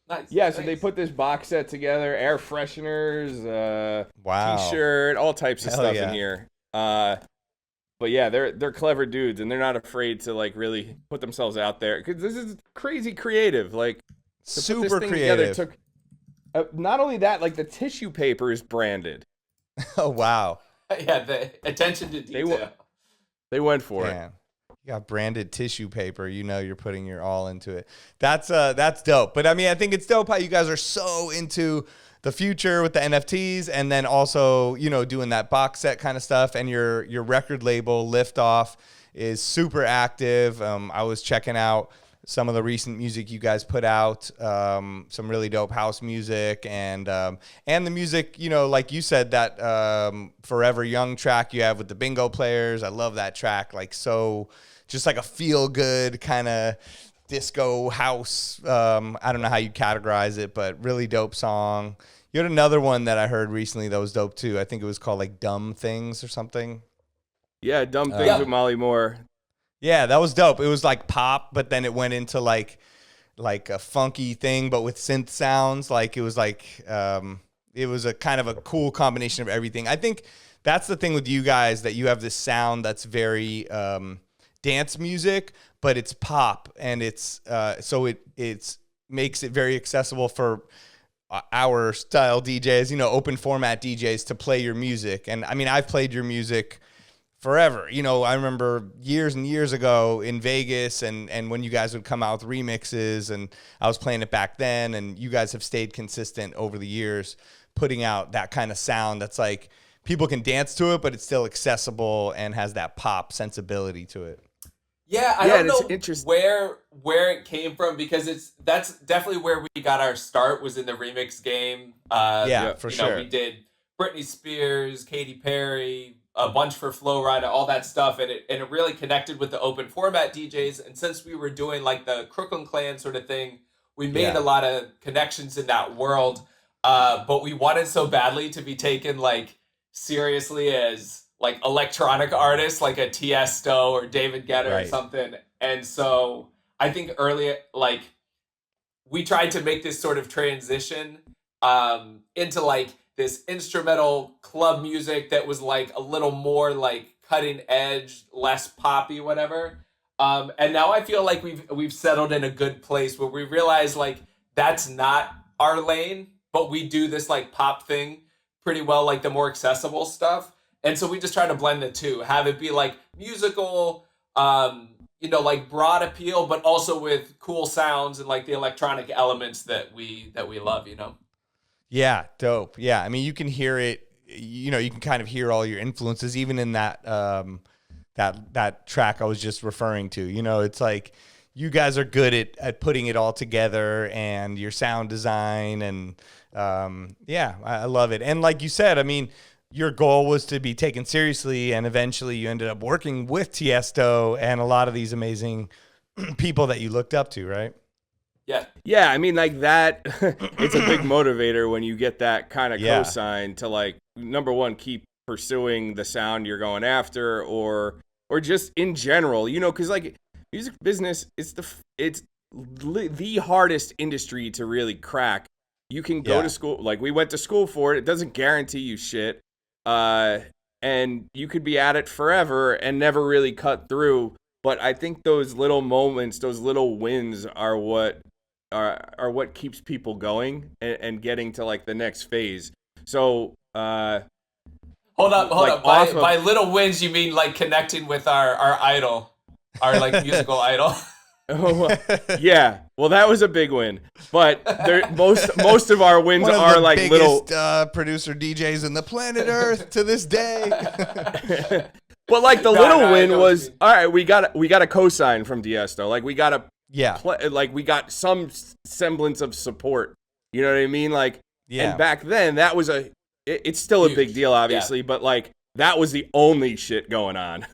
Nice. Yeah, so they put this box set together, air fresheners, wow, t-shirt, all types of stuff yeah. in here. But yeah, they're clever dudes, and they're not afraid to like really put themselves out there, because this is crazy creative. Like super creative. Took not only that, like the tissue paper is branded. Oh wow. Yeah, the attention to detail. They went for it. You got branded tissue paper. You know you're putting your all into it. That's dope. But I mean, I think it's dope how you guys are so into the future with the NFTs, and then also, you know, doing that box set kind of stuff. And your record label Liftoff is super active. I was checking out some of the recent music you guys put out, some really dope house music, and the music, you know, like you said, that Forever Young track you have with the bingo players. I love that track. Like, so just like a feel good kind of disco house. I don't know how you categorize it, but really dope song. You had another one that I heard recently that was dope too. I think it was called like Dumb Things or something. Yeah, Dumb Things with Molly Moore. Yeah, that was dope. It was like pop, but then it went into like a funky thing, but with synth sounds. Like it was like it was a kind of a cool combination of everything. I think that's the thing with you guys, that you have this sound that's very dance music, but it's pop, and it's so it makes it very accessible for our style DJs, you know, open format DJs to play your music. And I mean, I've played your music forever. You know, I remember years and years ago in Vegas, and when you guys would come out with remixes, and I was playing it back then, and you guys have stayed consistent over the years, putting out that kind of sound that's like people can dance to it, but it's still accessible and has that pop sensibility to it. Yeah, I don't know where it came from, because that's definitely where we got our start, was in the remix game. For sure. We did Britney Spears, Katy Perry, a bunch for Flo Rida, all that stuff, and it really connected with the open format DJs. And since we were doing like the Crooklyn Clan sort of thing, we made a lot of connections in that world. But we wanted so badly to be taken like seriously as like electronic artists, like a Tiesto or David Guetta or something. And so I think early, like, we tried to make this sort of transition into like this instrumental club music that was like a little more like cutting edge, less poppy, whatever. And now I feel like we've settled in a good place where we realize like that's not our lane, but we do this like pop thing pretty well, like the more accessible stuff. And so we just try to blend the two, have it be like musical, you know, like broad appeal, but also with cool sounds and like the electronic elements that we love, you know? Yeah, dope. Yeah, I mean, you can hear it. You know, you can kind of hear all your influences, even in that that track I was just referring to. You know, it's like you guys are good at putting it all together, and your sound design, and I love it. And like you said, I mean, your goal was to be taken seriously, and eventually you ended up working with Tiesto and a lot of these amazing people that you looked up to, right? Yeah, I mean, like that, it's a big motivator when you get that kind of cosign to, like, number one, keep pursuing the sound you're going after, or just in general, you know, because like music business, it's the hardest industry to really crack. You can go to school, like we went to school for it. It doesn't guarantee you shit, and you could be at it forever and never really cut through. But I think those little moments, those little wins are what keeps people going and getting to like the next phase. So hold up. By little wins, you mean like connecting with our idol, our like musical idol? Yeah, well, that was a big win. But most of our wins are like biggest, little producer DJs in the planet Earth to this day. But like the little win was, all right, we got a cosign from Tiesto. Like we got like we got some semblance of support. You know what I mean? Like, and back then that was it's still huge. A big deal, obviously, but like that was the only shit going on.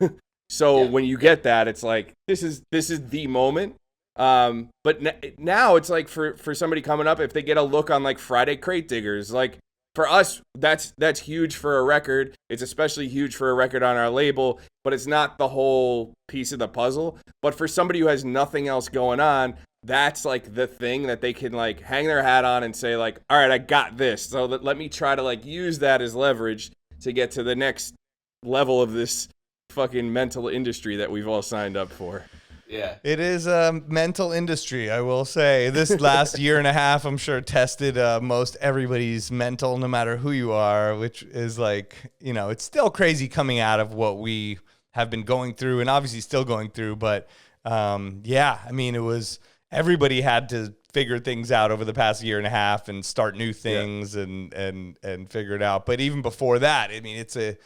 So when you get that, it's like, this is the moment. But now it's like for somebody coming up, if they get a look on like Friday Crate Diggers, like for us, that's huge for a record. It's especially huge for a record on our label, but it's not the whole piece of the puzzle. But for somebody who has nothing else going on, that's like the thing that they can like hang their hat on and say like, all right, I got this. So let me try to like use that as leverage to get to the next level of this fucking mental industry that we've all signed up for. Yeah. It is a mental industry, I will say. This last year and a half, I'm sure, tested most everybody's mental, no matter who you are, which is like, you know, it's still crazy coming out of what we have been going through and obviously still going through. But yeah, I mean, it was, everybody had to figure things out over the past year and a half and start new things and figure it out. But even before that, I mean, it's a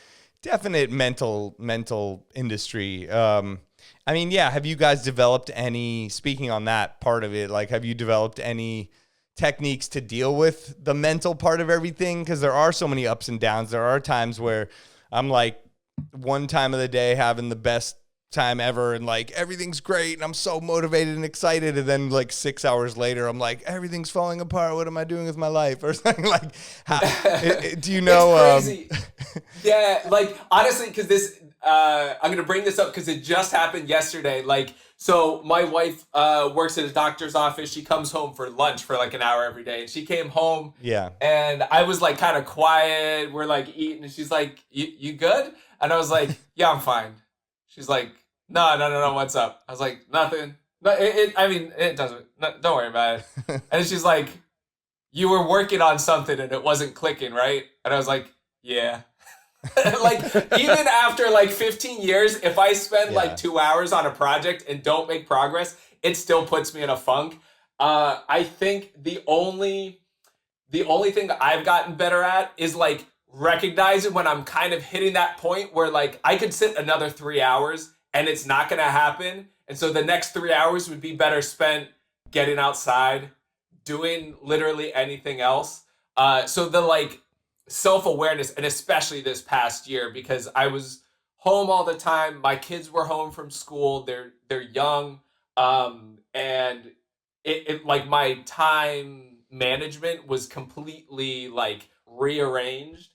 definite mental industry. I mean, yeah, have you guys developed any, speaking on that part of it, like, have you developed any techniques to deal with the mental part of everything? Because there are so many ups and downs. There are times where I'm like, one time of the day having the best time ever and like everything's great and I'm so motivated and excited, and then like 6 hours later I'm like, everything's falling apart, what am I doing with my life, or something like do you know? It's crazy. Yeah, like honestly, because this I'm gonna bring this up because it just happened yesterday. Like, so my wife works at a doctor's office. She comes home for lunch for like an hour every day, and she came home, and I was like kind of quiet, we're like eating, and she's like, you good? And I was like, yeah, I'm fine. She's like, no, what's up? I was like, nothing. No, it doesn't. No, don't worry about it. And she's like, you were working on something and it wasn't clicking, right? And I was like, yeah. Like, even after like 15 years, if I spend like 2 hours on a project and don't make progress, it still puts me in a funk. I think the only thing I've gotten better at is like recognizing when I'm kind of hitting that point where like I could sit another 3 hours and it's not going to happen. And so the next 3 hours would be better spent getting outside, doing literally anything else. So the like self-awareness, and especially this past year, because I was home all the time. My kids were home from school. They're young. And it like my time management was completely like rearranged.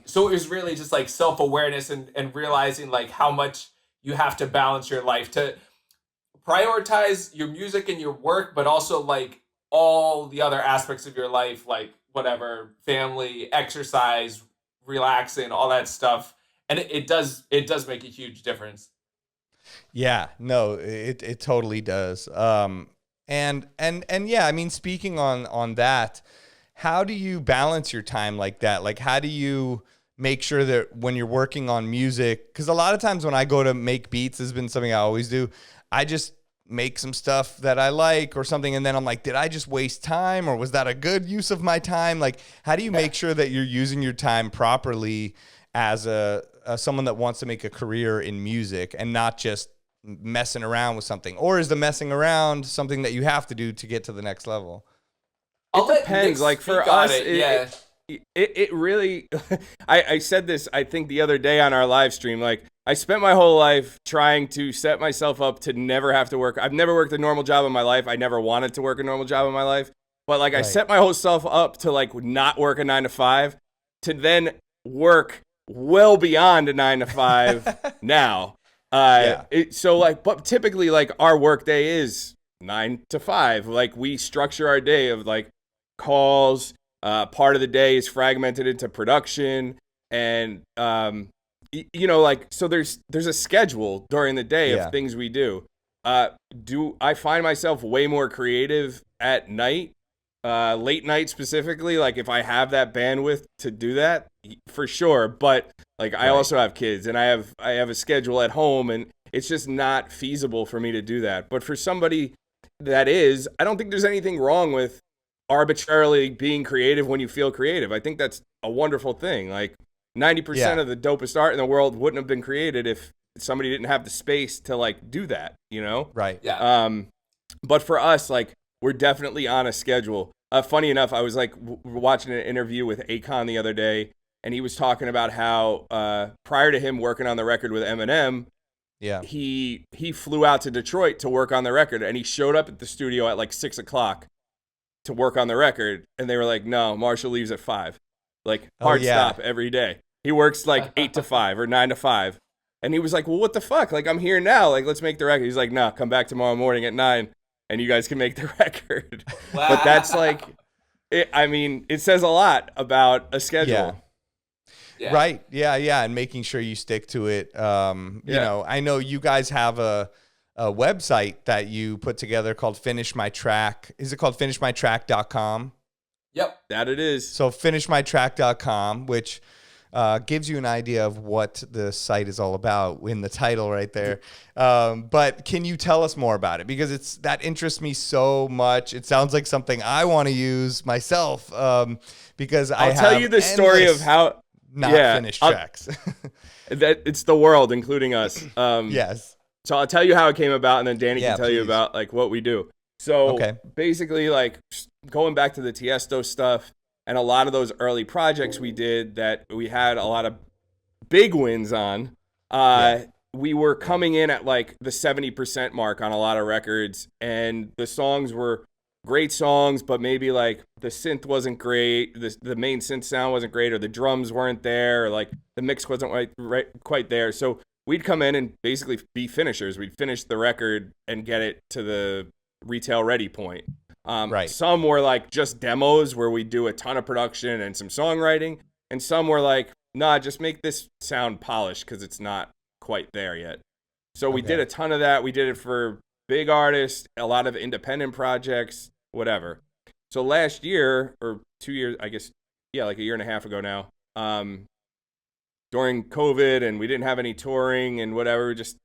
So it was really just like self-awareness and realizing like how much you have to balance your life to prioritize your music and your work, but also like all the other aspects of your life, like whatever, family, exercise, relaxing, all that stuff. And it does make a huge difference. Yeah, no, it totally does. And yeah, I mean, speaking on that, how do you balance your time like that? Like, how do you make sure that when you're working on music, because a lot of times when I go to make beats, has been something I always do, I just make some stuff that I like or something, and then I'm like, did I just waste time, or was that a good use of my time? Like, how do you make sure that you're using your time properly as someone that wants to make a career in music and not just messing around with something? Or is the messing around something that you have to do to get to the next level? It depends. Like for us, it really, I said this, I think the other day on our live stream, like I spent my whole life trying to set myself up to never have to work. I've never worked a normal job in my life. I never wanted to work a normal job in my life, but like I set my whole self up to like not work a 9 to 5 to then work well beyond a 9 to 5 now. So like, but typically like our work day is 9 to 5. Like we structure our day of like calls. Part of the day is fragmented into production, and you know, like, so there's a schedule during the day of things we do. Do I find myself way more creative at night, late night specifically? Like if I have that bandwidth to do that, for sure. But like I also have kids, and I have a schedule at home, and it's just not feasible for me to do that. But for somebody that is, I don't think there's anything wrong with arbitrarily being creative when you feel creative. I think that's a wonderful thing. Like 90% of the dopest art in the world wouldn't have been created if somebody didn't have the space to like do that, you know? Right. Yeah. But for us, like we're definitely on a schedule. Funny enough, I was like watching an interview with Akon the other day, and he was talking about how prior to him working on the record with Eminem, he flew out to Detroit to work on the record, and he showed up at the studio at like 6 o'clock to work on the record, and they were like, no, Marshall leaves at 5. Like, hard stop every day. He works like 8 to 5 or 9 to 5. And he was like, well, what the fuck? Like, I'm here now. Like, let's make the record. He's like, no, come back tomorrow morning at 9 and you guys can make the record. Wow. But that's like, it says a lot about a schedule. Yeah. Right. Yeah. And making sure you stick to it. You know, I know you guys have a website that you put together called Finish My Track. Is it called finishmytrack.com? Yep. That it is. So finishmytrack.com, which gives you an idea of what the site is all about in the title right there. But can you tell us more about it? Because that interests me so much. It sounds like something I want to use myself because I'll tell you the story of how not finished tracks. That it's the world, including us. Yes. So I'll tell you how it came about, and then Danny can tell you about like what we do. So basically, like going back to the Tiesto stuff and a lot of those early projects we did that we had a lot of big wins on, we were coming in at like the 70% mark on a lot of records, and the songs were great songs, but maybe like the synth wasn't great, the main synth sound wasn't great, or the drums weren't there, or like the mix wasn't quite there. So we'd come in and basically be finishers. We'd finish the record and get it to the retail ready point. Some were like just demos where we do a ton of production and some songwriting, and some were like, nah, just make this sound polished because it's not quite there yet. So we did a ton of that. We did it for big artists, a lot of independent projects, whatever. So last year, or 2 years, I guess, like a year and a half ago now, during COVID, and we didn't have any touring and whatever, just,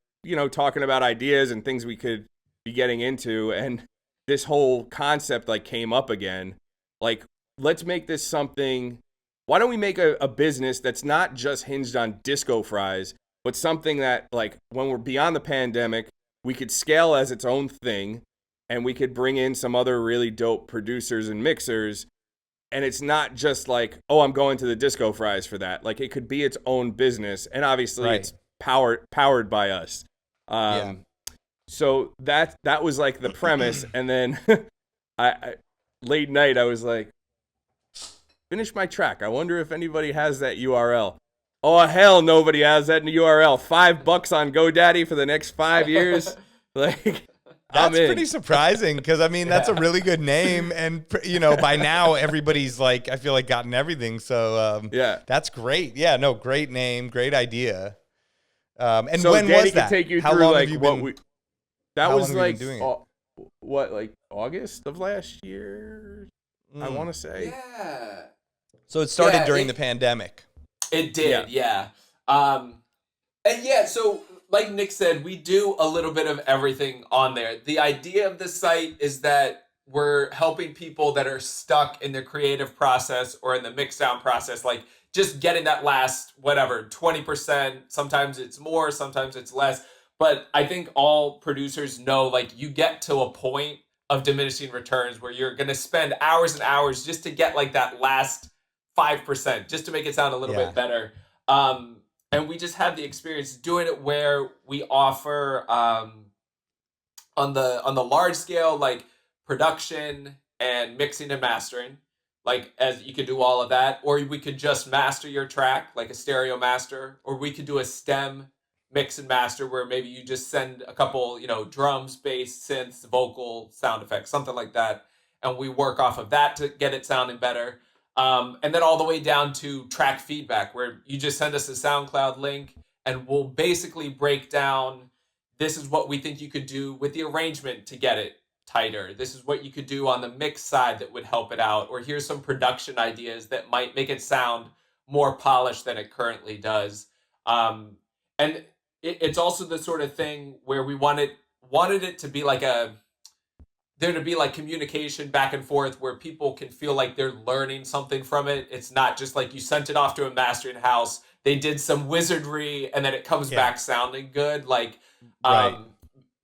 talking about ideas and things we could be getting into. And this whole concept like came up again. Like, let's make this something. Why don't we make a business that's not just hinged on disco fries, but something that, like, when we're beyond the pandemic, we could scale as its own thing, and we could bring in some other really dope producers and mixers. And it's not just like, oh, I'm going to the disco fries for that. Like, it could be its own business, and obviously it's powered by us. So that was like the premise. And then I late night, I was like, finish my track. I wonder if anybody has that URL. Oh, hell, nobody has that URL. $5 on GoDaddy for the next 5 years. Like, that's pretty surprising because, I mean, that's a really good name. And, by now everybody's like, I feel like gotten everything. So, that's great. Yeah, no, great name, great idea. And so when Danny was that? Can take you How through long like have you what been, we. That was like like August of last year, I want to say. Yeah. So it started during the pandemic. It did, yeah. So like Nick said, we do a little bit of everything on there. The idea of the site is that we're helping people that are stuck in the creative process or in the mix down process, like just getting that last, 20%. Sometimes it's more, sometimes it's less. But I think all producers know, like, you get to a point of diminishing returns where you're going to spend hours and hours just to get like that last 5%, just to make it sound a little bit better. And we just have the experience doing it where we offer on the large scale, like production and mixing and mastering, like as you could do all of that, or we could just master your track, like a stereo master, or we could do a stem mix and master where maybe you just send a couple, drums, bass, synths, vocal, sound effects, something like that. And we work off of that to get it sounding better. And then all the way down to track feedback, where you just send us a SoundCloud link and we'll basically break down, this is what we think you could do with the arrangement to get it tighter. This is what you could do on the mix side that would help it out. Or here's some production ideas that might make it sound more polished than it currently does. And it's also the sort of thing where we wanted it to be like there to be like communication back and forth where people can feel like they're learning something from it. It's not just like you sent it off to a mastering house, they did some wizardry, and then it comes back sounding good. Like,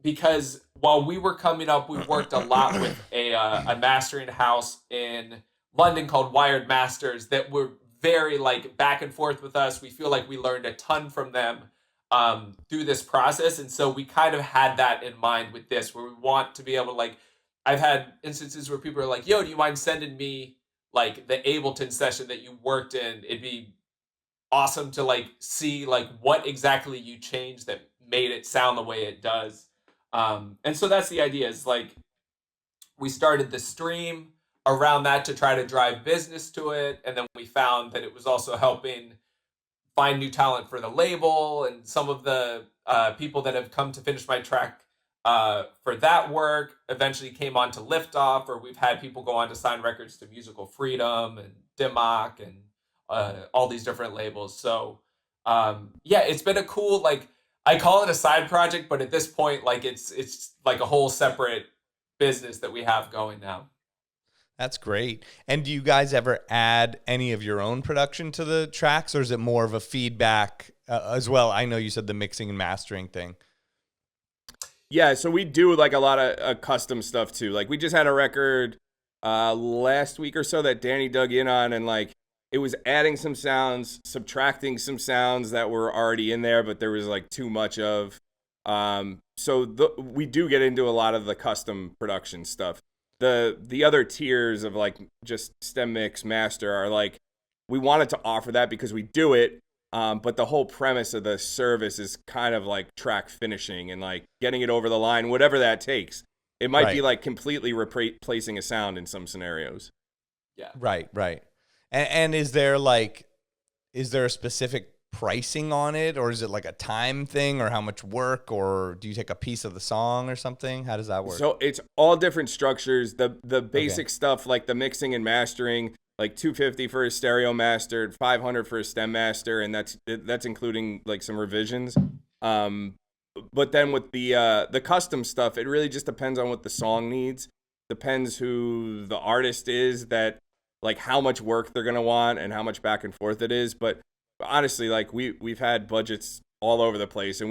because while we were coming up, we worked a lot with a mastering house in London called Wired Masters that were very like back and forth with us. We feel like we learned a ton from them through this process. And so we kind of had that in mind with this, where we want to be able to like, I've had instances where people are like, yo, do you mind sending me like the Ableton session that you worked in? It'd be awesome to like see like what exactly you changed that made it sound the way it does. And so that's the idea, is like we started the stream around that to try to drive business to it. And then we found that it was also helping find new talent for the label, and some of the people that have come to finish my track for that work eventually came on to Liftoff, or we've had people go on to sign records to Musical Freedom and Dimmock and all these different labels. So yeah, it's been a cool, like, I call it a side project, but at this point, like it's like a whole separate business that we have going now. That's great. And do you guys ever add any of your own production to the tracks, or is it more of a feedback as well? I know you said the mixing and mastering thing. Yeah, so we do like a lot of custom stuff too. Like we just had a record last week or so that Danny dug in on, and like it was adding some sounds, subtracting some sounds that were already in there, but there was like too much of. We do get into a lot of the custom production stuff. The other tiers of like just stem mix master are like, we wanted to offer that because we do it, but the whole premise of the service is kind of like track finishing and like getting it over the line, whatever that takes. It might be like completely replacing a sound in some scenarios. Yeah. Right. And is there a specific pricing on it, or is it like a time thing, or how much work, or do you take a piece of the song or something? How does that work? So it's all different structures. The basic stuff, like the mixing and mastering, like $250 for a stereo mastered, $500 for a stem master, and that's including like some revisions. But then with the custom stuff, it really just depends on what the song needs. Depends who the artist is, that like how much work they're gonna want and how much back and forth it is. But honestly, like we've had budgets all over the place, and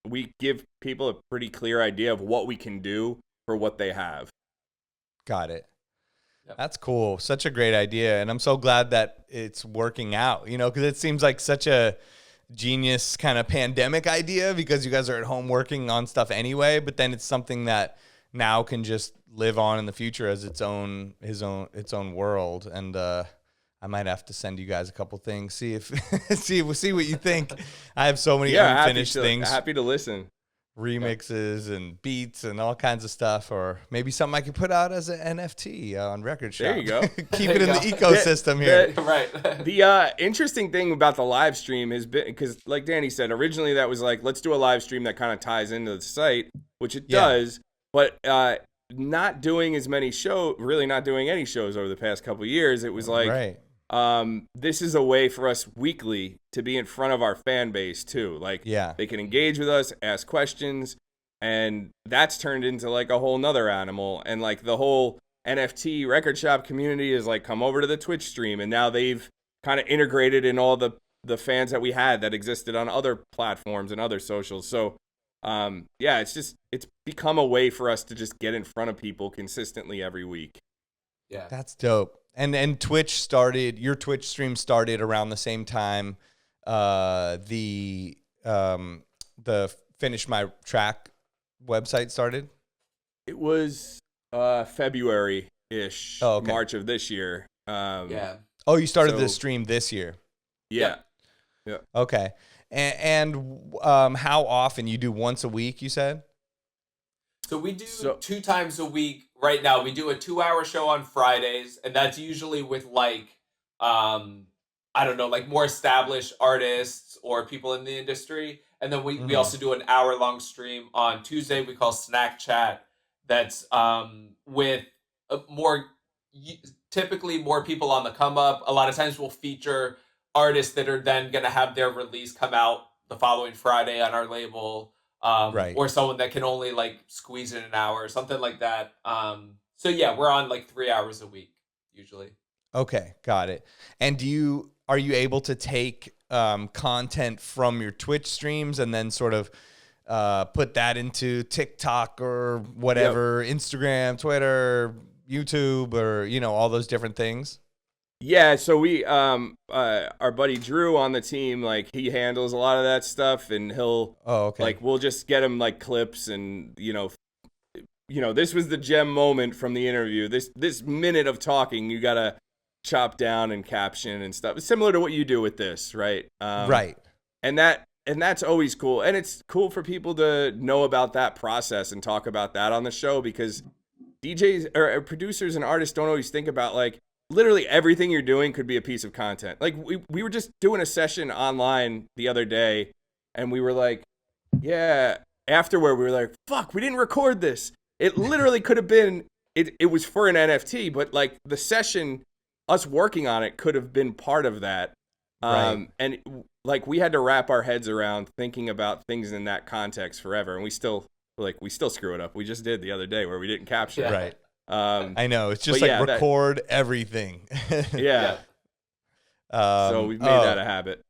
we give people a pretty clear idea of what we can do for what they have. Got it. Yep. That's cool. Such a great idea. And I'm so glad that it's working out, because it seems like such a genius kind of pandemic idea, because you guys are at home working on stuff anyway, but then it's something that now can just live on in the future as its own world. And I might have to send you guys a couple things, see what you think. I have so many unfinished things. Happy to listen. Remixes and beats and all kinds of stuff, or maybe something I could put out as an NFT on Record Shop. There you go. Keep it in the ecosystem here. Right. The interesting thing about the live stream has been, because like Danny said, originally that was like, let's do a live stream that kind of ties into the site, which it does, but not doing as many shows, really not doing any shows over the past couple of years. It was like, this is a way for us weekly to be in front of our fan base too. Like, they can engage with us, ask questions, and that's turned into like a whole nother animal. And like the whole NFT record shop community is like, come over to the Twitch stream, and now they've kind of integrated in all the fans that we had that existed on other platforms and other socials. So it's become a way for us to just get in front of people consistently every week. Yeah, that's dope. And your Twitch stream started around the same time the Finish My Track website started? It was February-ish, March of this year. Oh, you started the stream this year? Yeah. Okay. And how often? You do once a week, you said? So we do 2 times a week right now. We do a 2-hour show on Fridays, and that's usually with like, I don't know, like more established artists or people in the industry. And then we also do an hour-long stream on Tuesday we call Snack Chat. That's with typically more people on the come up. A lot of times we'll feature artists that are then going to have their release come out the following Friday on our label. Or someone that can only like squeeze in an hour or something like that. So yeah, we're on like 3 hours a week usually. Okay, got it. And are you able to take content from your Twitch streams and then sort of put that into TikTok or whatever, Instagram, Twitter, YouTube, or all those different things? Yeah, so we our buddy Drew on the team, like he handles a lot of that stuff, and he'll like we'll just get him like clips, and this was the gem moment from the interview. This minute of talking, you gotta chop down and caption and stuff. It's similar to what you do with this, right? Right. And that's always cool, and it's cool for people to know about that process and talk about that on the show, because DJs or producers and artists don't always think about like literally everything you're doing could be a piece of content. Like we were just doing a session online the other day, and we were like, yeah, afterward we were like, fuck, we didn't record this. It literally could have been, it was for an NFT, but like the session, us working on it could have been part of that. Right. And like we had to wrap our heads around thinking about things in that context forever. And we still screw it up. We just did the other day where we didn't capture it. Right. I know, it's just like record everything. Yeah. So we've made that a habit.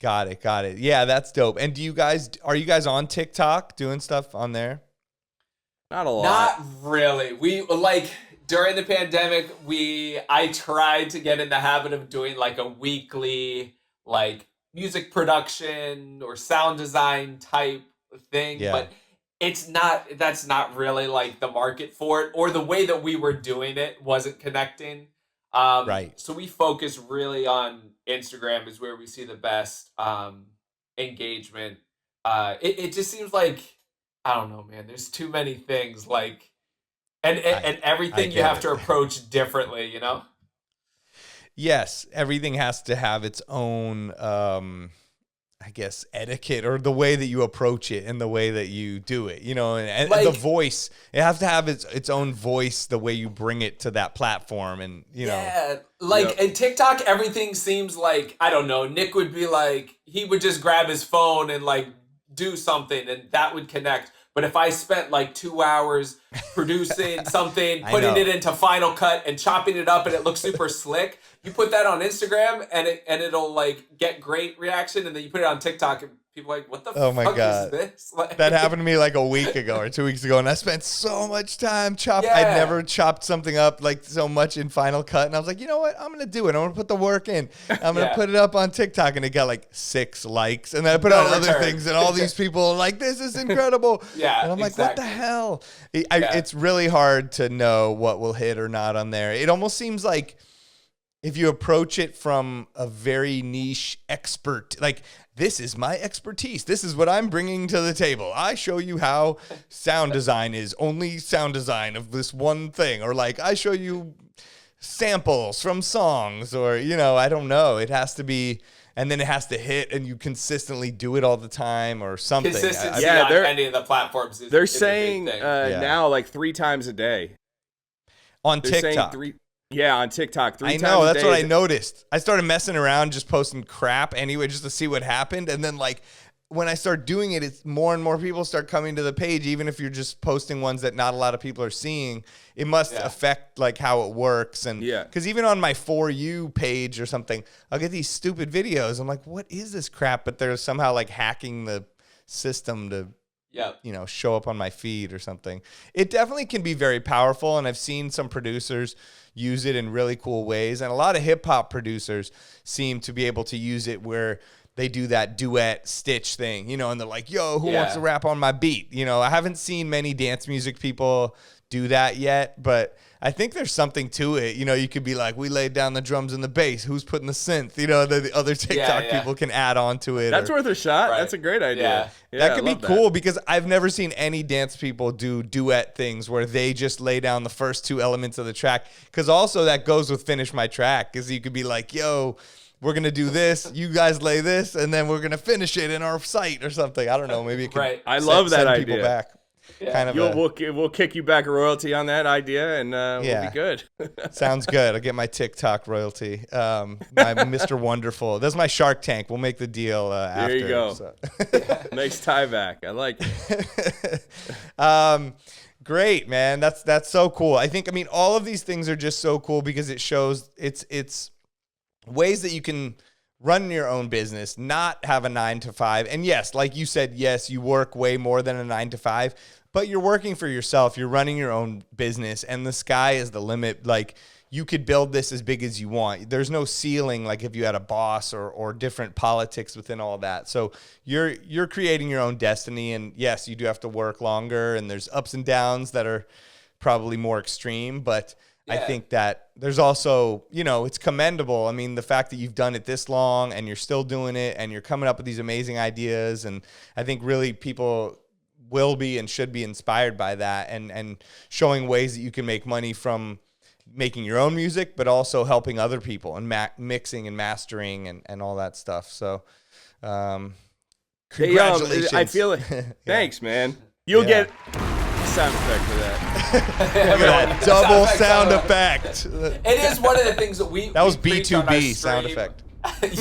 Got it. Yeah, that's dope. And are you guys on TikTok doing stuff on there? Not a lot. Not really. We like during the pandemic, I tried to get in the habit of doing like a weekly like music production or sound design type thing, but that's not really like the market for it, or the way that we were doing it wasn't connecting. Right. So we focus really on Instagram is where we see the best engagement. It just seems like, I don't know, man, there's too many things like, and everything you have to approach differently, Yes. Everything has to have its own, I guess, etiquette, or the way that you approach it and the way that you do it, and like, the voice, it has to have its own voice, the way you bring it to that platform. And, and TikTok, everything seems like, I don't know, Nick would be like, he would just grab his phone and like do something and that would connect. But if I spent like 2 hours producing something, putting it into Final Cut and chopping it up and it looks super slick, you put that on Instagram and it'll like get great reaction, and then you put it on TikTok and people are like, what the fuck is this? Like, that happened to me like a week ago or 2 weeks ago, and I spent so much time chopping. I'd never chopped something up like so much in Final Cut, and I was like, you know what? I'm going to do it. I'm going to put the work in. I'm going to put it up on TikTok, and it got like 6 likes, and then I put on other things, and all these people are like, this is incredible. And I'm like, what the hell? It's really hard to know what will hit or not on there. It almost seems like if you approach it from a very niche expert, like, this is my expertise, this is what I'm bringing to the table, I show you how sound design is only sound design of this one thing, or like I show you samples from songs, or I don't know, it has to be, and then it has to hit, and you consistently do it all the time or something. Consistency on any of the platforms they're saying now like 3 times a day on TikTok. On TikTok. 3 times a day. I know, that's what I noticed. I started messing around, just posting crap anyway, just to see what happened. And then like when I start doing it, it's more and more people start coming to the page, even if you're just posting ones that not a lot of people are seeing. It must affect like how it works. And because even on my For You page or something, I'll get these stupid videos. I'm like, what is this crap? But they're somehow like hacking the system to show up on my feed or something. It definitely can be very powerful, and I've seen some producers use it in really cool ways, and a lot of hip hop producers seem to be able to use it where they do that duet stitch thing, and they're like, yo, who wants to rap on my beat? I haven't seen many dance music people do that yet, but I think there's something to it. You could be like, we laid down the drums and the bass, who's putting the synth? The other TikTok people can add on to it. That's worth a shot. Right. That's a great idea. That could be cool, because I've never seen any dance people do duet things where they just lay down the first 2 elements of the track, because also that goes with finish my track, because you could be like, yo, we're going to do this, you guys lay this, and then we're going to finish it in our site or something. I don't know, maybe it could I love that idea. People back. Kind of we'll kick you back a royalty on that idea, and we'll be good. Sounds good. I'll get my TikTok royalty. My Mr. Wonderful. That's my Shark Tank. We'll make the deal after. There you go. So. Nice tie back. I like it. Great, man. That's so cool. I mean, all of these things are just so cool because it shows it's ways that you can run your own business, not have a 9-to-5. And yes, like you said, yes, you work way more than a 9-to-5, but you're working for yourself. You're running your own business, and the sky is the limit. Like, you could build this as big as you want. There's no ceiling, like if you had a boss or different politics within all that. So you're creating your own destiny, and yes, you do have to work longer, and there's ups and downs that are probably more extreme, but I think that there's also, it's commendable. I mean, the fact that you've done it this long and you're still doing it and you're coming up with these amazing ideas. And I think really people will be and should be inspired by that, and showing ways that you can make money from making your own music, but also helping other people and mixing and mastering and all that stuff. So, congratulations. Hey, I feel it. Thanks, man. You'll get sound effect for that. Look at that double sound effect. It is one of the things that that was B2B sound effect.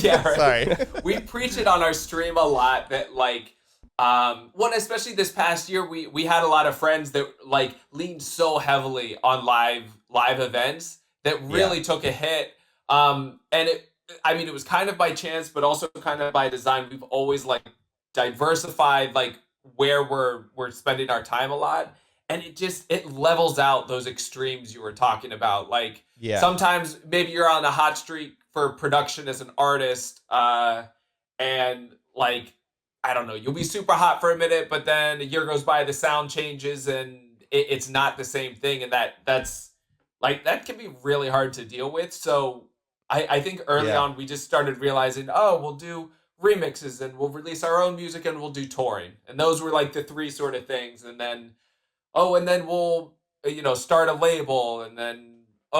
Yeah, right. Sorry. We preach it on our stream a lot that like, especially this past year, we had a lot of friends that like leaned so heavily on live events that really took a hit. And it was kind of by chance, but also kind of by design. We've always like diversified like where we're spending our time a lot. And it levels out those extremes you were talking about. Like sometimes maybe you're on a hot streak for production as an artist, and like, I don't know, you'll be super hot for a minute, but then a year goes by, the sound changes, and it's not the same thing. And that's like, that can be really hard to deal with. So I think early on, we just started realizing, we'll do remixes and we'll release our own music and we'll do touring. And those were like the three sort of things. And then, we'll, start a label, and then,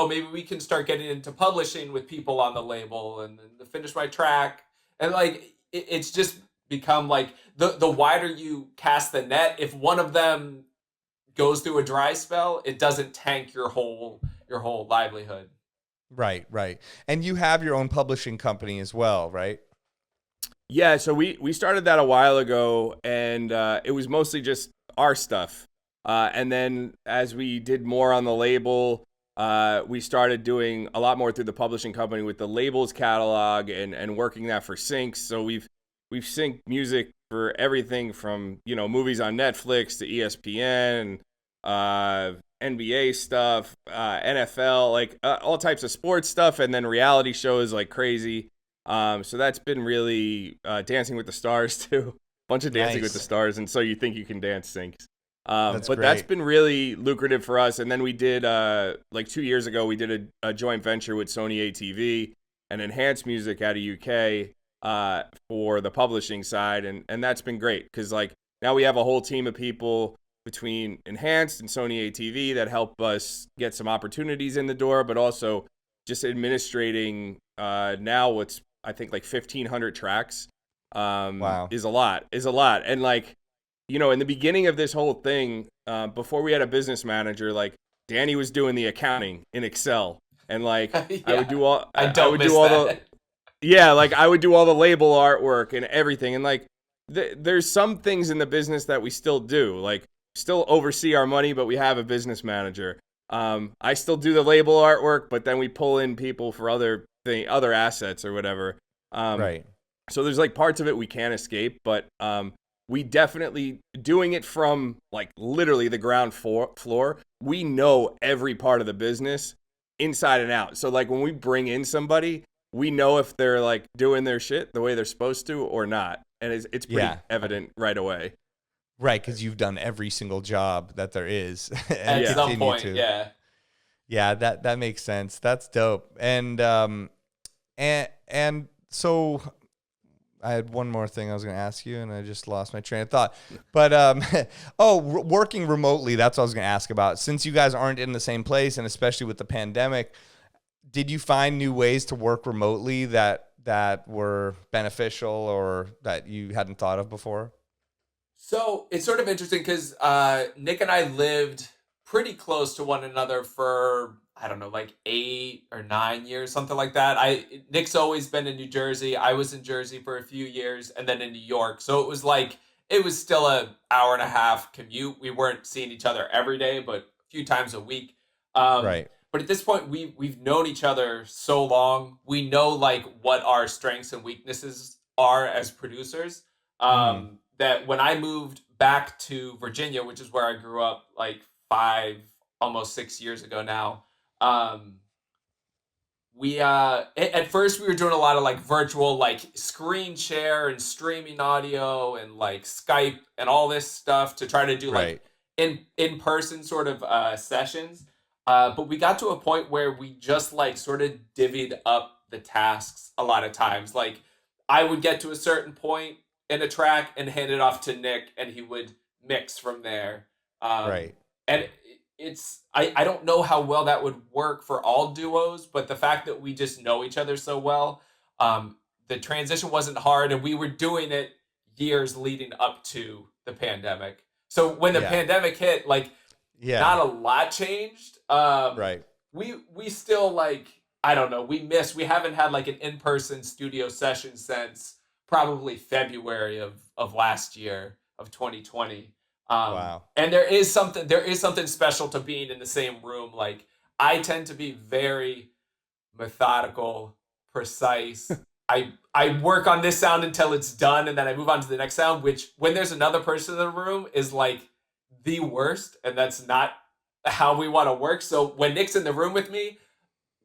maybe we can start getting into publishing with people on the label, and then to finish my track. And like, it's just become like the wider you cast the net, if one of them goes through a dry spell, it doesn't tank your whole livelihood. Right. And you have your own publishing company as well, right? Yeah, so we started that a while ago, and it was mostly just our stuff. And then as we did more on the label, we started doing a lot more through the publishing company with the label's catalog and working that for syncs. So we've synced music for everything from, movies on Netflix to ESPN, NBA stuff, NFL, like all types of sports stuff, and then reality shows like crazy. So that's been really Dancing with the Stars too. Bunch of Dancing with the Stars, and So You Think You Can Dance syncs. But great. That's been really lucrative for us. And then we did, like 2 years ago, we did a joint venture with Sony ATV and Enhanced Music out of UK for the publishing side. And that's been great because like now we have a whole team of people between Enhanced and Sony ATV that help us get some opportunities in the door, but also just administrating now what's, I think, like 1,500 tracks wow. is a lot. And like, in the beginning of this whole thing, before we had a business manager, like Danny was doing the accounting in Excel, and like I would do all the label artwork and everything. And like there's some things in the business that we still do, like still oversee our money, but we have a business manager. I still do the label artwork, but then we pull in people for other assets or whatever. Right. So there's like parts of it we can't escape, but we definitely, doing it from like literally the ground floor, we know every part of the business inside and out. So like when we bring in somebody, we know if they're like doing their shit the way they're supposed to or not. And it's pretty evident right away. Right, because you've done every single job that there is. And at some point, Yeah, that makes sense. That's dope. And so I had one more thing I was going to ask you, and I just lost my train of thought. But, working remotely, that's what I was going to ask about. Since you guys aren't in the same place, and especially with the pandemic, did you find new ways to work remotely that were beneficial or that you hadn't thought of before? So it's sort of interesting because Nick and I lived pretty close to one another for, I don't know, like 8 or 9 years, something like that. Nick's always been in New Jersey. I was in Jersey for a few years and then in New York. So it was still an hour and a half commute. We weren't seeing each other every day, but a few times a week. Right. But at this point, we've known each other so long. We know like what our strengths and weaknesses are as producers. That when I moved back to Virginia, which is where I grew up, like 5, almost 6 years ago now, we at first we were doing a lot of like virtual like screen share and streaming audio and like Skype and all this stuff to try to do like in person sort of sessions. But we got to a point where we just like sort of divvied up the tasks a lot of times. Like I would get to a certain point in a track and hand it off to Nick, and he would mix from there. And I don't know how well that would work for all duos, but the fact that we just know each other so well, the transition wasn't hard, and we were doing it years leading up to the pandemic. So when the pandemic hit, like not a lot changed. We still like, I don't know, we haven't had like an in-person studio session since probably February of last year of 2020. And there is something special to being in the same room. Like I tend to be very methodical, precise. I work on this sound until it's done, and then I move on to the next sound, which when there's another person in the room is like the worst, and that's not how we want to work. So when Nick's in the room with me,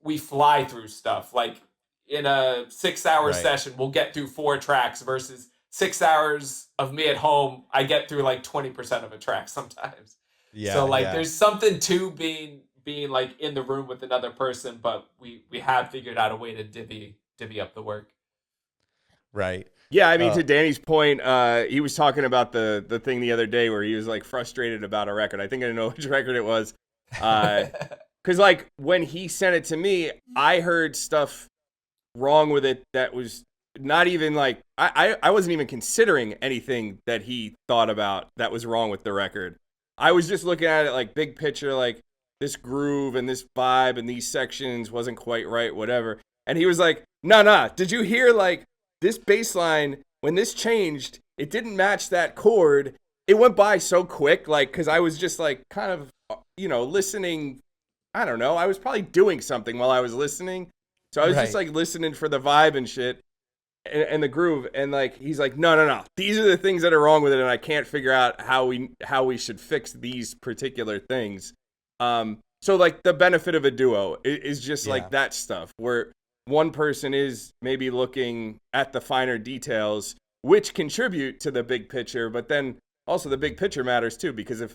we fly through stuff. Like in a 6-hour session, we'll get through 4 tracks versus 6 hours of me at home. I get through like 20% of a track sometimes. So like there's something to being like in the room with another person, but we have figured out a way to divvy up the work. Yeah, I mean, to Danny's point, he was talking about the thing the other day where he was like frustrated about a record. I think I know which record it was. Because like when he sent it to me, I heard stuff wrong with it that was not even like, I wasn't even considering anything that he thought about that was wrong with the record. I was just looking at it like big picture, like this groove and this vibe and these sections wasn't quite right, whatever. And he was like, nah, did you hear like this bass line, when this changed, it didn't match that chord. It went by so quick, like, because I was just like kind of, listening. I don't know. I was probably doing something while I was listening. So I was just like listening for the vibe and shit and the groove. And like, he's like, no. These are the things that are wrong with it. And I can't figure out how we should fix these particular things. So like the benefit of a duo is just like that stuff where one person is maybe looking at the finer details, which contribute to the big picture, but then also the big picture matters too, because if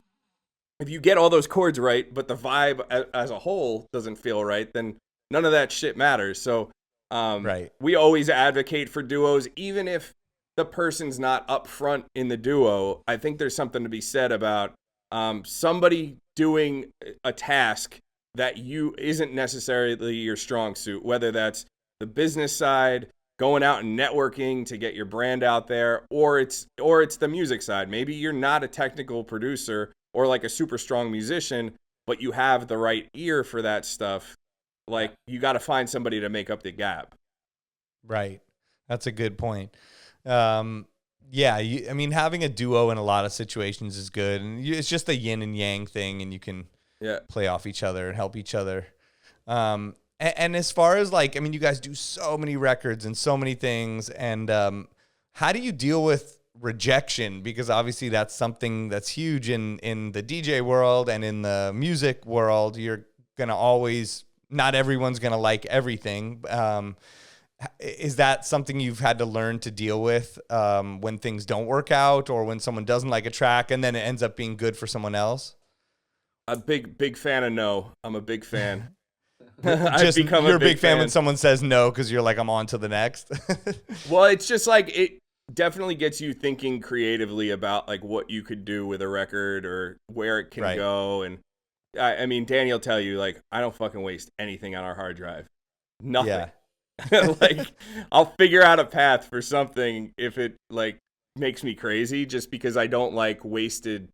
you get all those chords right, but the vibe as a whole doesn't feel right, then none of that shit matters. So we always advocate for duos, even if the person's not up front in the duo. I think there's something to be said about somebody doing a task that isn't necessarily your strong suit, whether that's the business side, going out and networking to get your brand out there, or it's the music side. Maybe you're not a technical producer or like a super strong musician, but you have the right ear for that stuff. Like you got to find somebody to make up the gap. Right. That's a good point. I mean, having a duo in a lot of situations is good, and it's just a yin and yang thing, and you can play off each other and help each other. And as far as like, I mean, you guys do so many records and so many things, and how do you deal with rejection? Because obviously that's something that's huge in the DJ world and in the music world. You're gonna always, not everyone's gonna like everything. Is that something you've had to learn to deal with when things don't work out, or when someone doesn't like a track and then it ends up being good for someone else? A big fan of no. I'm a big fan. You're a big fan when someone says no, because you're like, I'm on to the next. Well, it's just like, it definitely gets you thinking creatively about like what you could do with a record or where it can go. And I mean, Danny will tell you, like, I don't fucking waste anything on our hard drive. Nothing. Like, I'll figure out a path for something if it like makes me crazy, just because I don't like wasted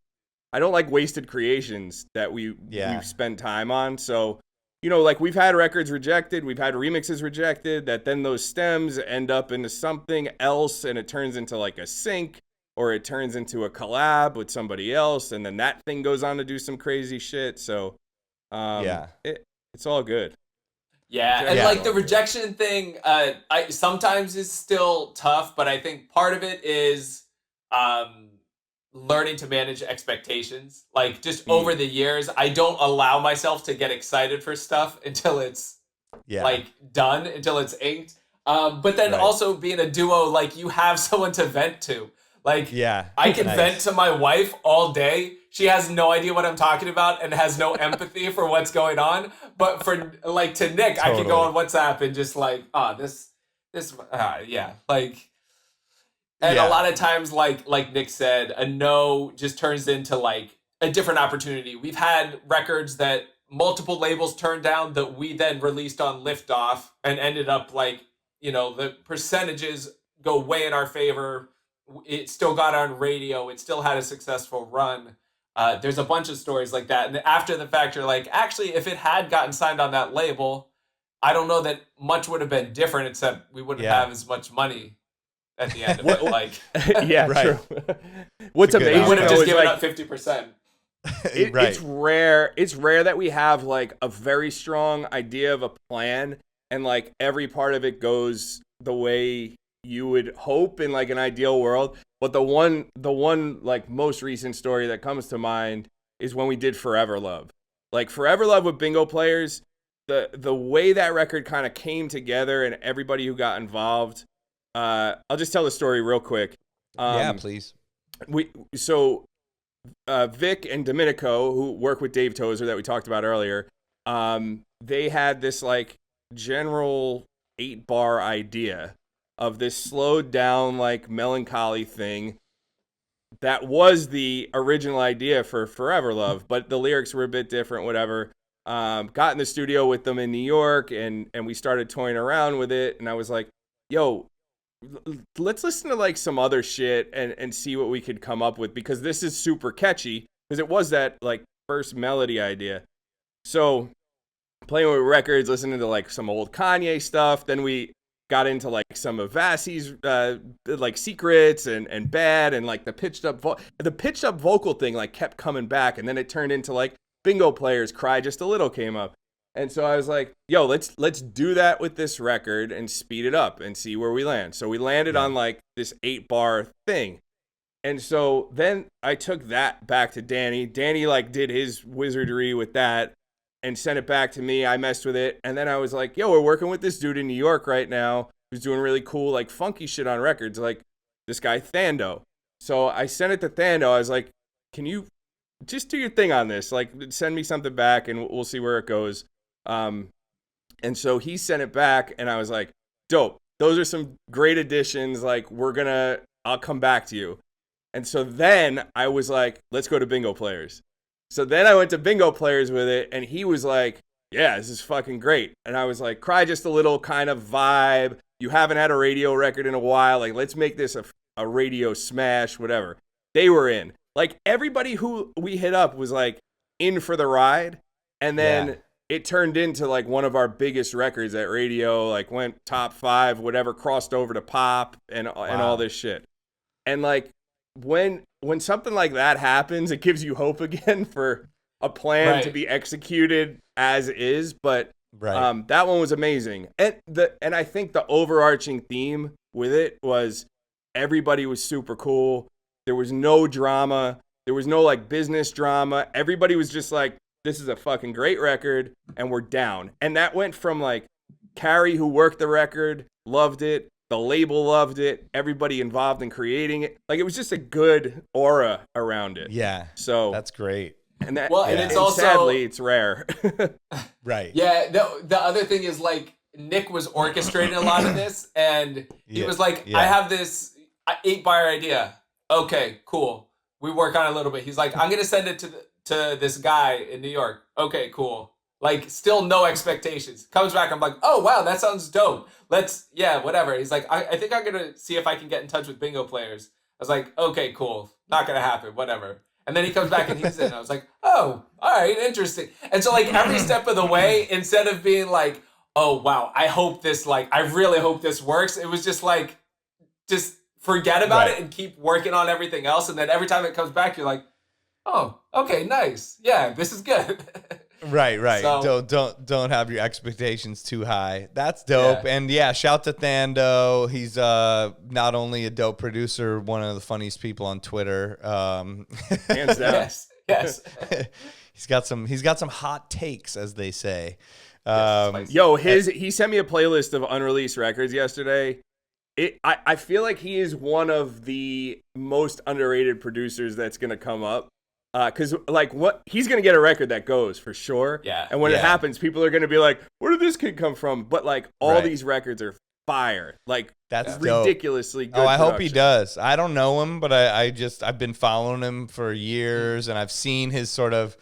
creations that we've spent time on. So, like we've had records rejected, we've had remixes rejected, that then those stems end up into something else, and it turns into like a sync, or it turns into a collab with somebody else, and then that thing goes on to do some crazy shit. So, it's all good. Yeah, and like the rejection thing, I sometimes is still tough, but I think part of it is learning to manage expectations. Like just over the years, I don't allow myself to get excited for stuff until it's like done until it's inked. But then also being a duo, like you have someone to vent to. Like I can vent to my wife all day. She has no idea what I'm talking about and has no empathy for what's going on. But for like to Nick, I can go on WhatsApp and just like, like. And a lot of times, like Nick said, a no just turns into like a different opportunity. We've had records that multiple labels turned down that we then released on Liftoff and ended up like, you know, the percentages go way in our favor. It still got on radio. It still had a successful run. There's a bunch of stories like that. And after the fact, you're like, actually, if it had gotten signed on that label, I don't know that much would have been different, except we wouldn't have as much money at the end of it. Like, true. What's amazing, we would have just given up 50%. It's rare. It's rare that we have like a very strong idea of a plan, and like every part of it goes the way you would hope in like an ideal world. But the one like most recent story that comes to mind is when we did Forever Love. Like Forever Love with Bingo Players, the way that record kind of came together and everybody who got involved. I'll just tell the story real quick. Please. Vic and Domenico, who work with Dave Tozer that we talked about earlier, they had this like general 8-bar idea of this slowed down like melancholy thing that was the original idea for Forever Love, but the lyrics were a bit different, whatever. Got in the studio with them in New York and we started toying around with it, and I was like, yo, let's listen to like some other shit and see what we could come up with, because this is super catchy, because it was that like first melody idea. So playing with records, listening to like some old Kanye stuff, then we got into like some of Vassie's like Secrets and Bad, and like the pitched up vocal thing like kept coming back, and then it turned into like Bingo Players, Cry Just a Little came up. And so I was like, yo, let's do that with this record and speed it up and see where we land. So we landed on like this 8-bar thing. And so then I took that back to Danny. Danny like did his wizardry with that and sent it back to me. I messed with it. And then I was like, yo, we're working with this dude in New York right now who's doing really cool, like funky shit on records, like this guy Thando. So I sent it to Thando. I was like, can you just do your thing on this? Like send me something back and we'll see where it goes. And so he sent it back and I was like, dope. Those are some great additions. Like I'll come back to you. And so then I was like, let's go to Bingo Players. So then I went to Bingo Players with it and he was like, yeah, this is fucking great. And I was like, Cry Just a Little kind of vibe. You haven't had a radio record in a while. Like, let's make this a radio smash, whatever. They were in. Like everybody who we hit up was like in for the ride. And then it turned into like one of our biggest records at radio, like went top 5, whatever, crossed over to pop and all this shit. And like when something like that happens, it gives you hope again for a plan to be executed as is. But that one was amazing. And I think the overarching theme with it was everybody was super cool. There was no drama. There was no like business drama. Everybody was just like, this is a fucking great record, and we're down. And that went from like Carrie, who worked the record, loved it. The label loved it. Everybody involved in creating it. Like it was just a good aura around it. Yeah. So that's great. And it's also sadly it's rare. Right. Yeah. The other thing is like Nick was orchestrating a lot of this, and he was like, I have this 8-bar idea. Okay, cool. We work on it a little bit. He's like, I'm gonna send it to this guy in New York. Okay, cool. Like, still no expectations. Comes back, I'm like, oh, wow, that sounds dope. Whatever. He's like, I think I'm going to see if I can get in touch with Bingo Players. I was like, okay, cool. Not going to happen. Whatever. And then he comes back and he's in. I was like, oh, all right, interesting. And so, like, every step of the way, instead of being like, oh, wow, I really hope this works, it was just like, just forget about it and keep working on everything else. And then every time it comes back, you're like, oh, okay, nice. Yeah, this is good. Right. So, don't have your expectations too high. That's dope. Yeah. And shout to Thando. He's not only a dope producer, one of the funniest people on Twitter. Hands down. Yes. He's got some hot takes, as they say. He sent me a playlist of unreleased records yesterday. I feel like he is one of the most underrated producers that's gonna come up. Because he's gonna get a record that goes for sure. Yeah. And when it happens, people are gonna be like, "Where did this kid come from?" But like all these records are fire. Like that's ridiculously good. I hope he does. I don't know him, but I've been following him for years, and I've seen his sort of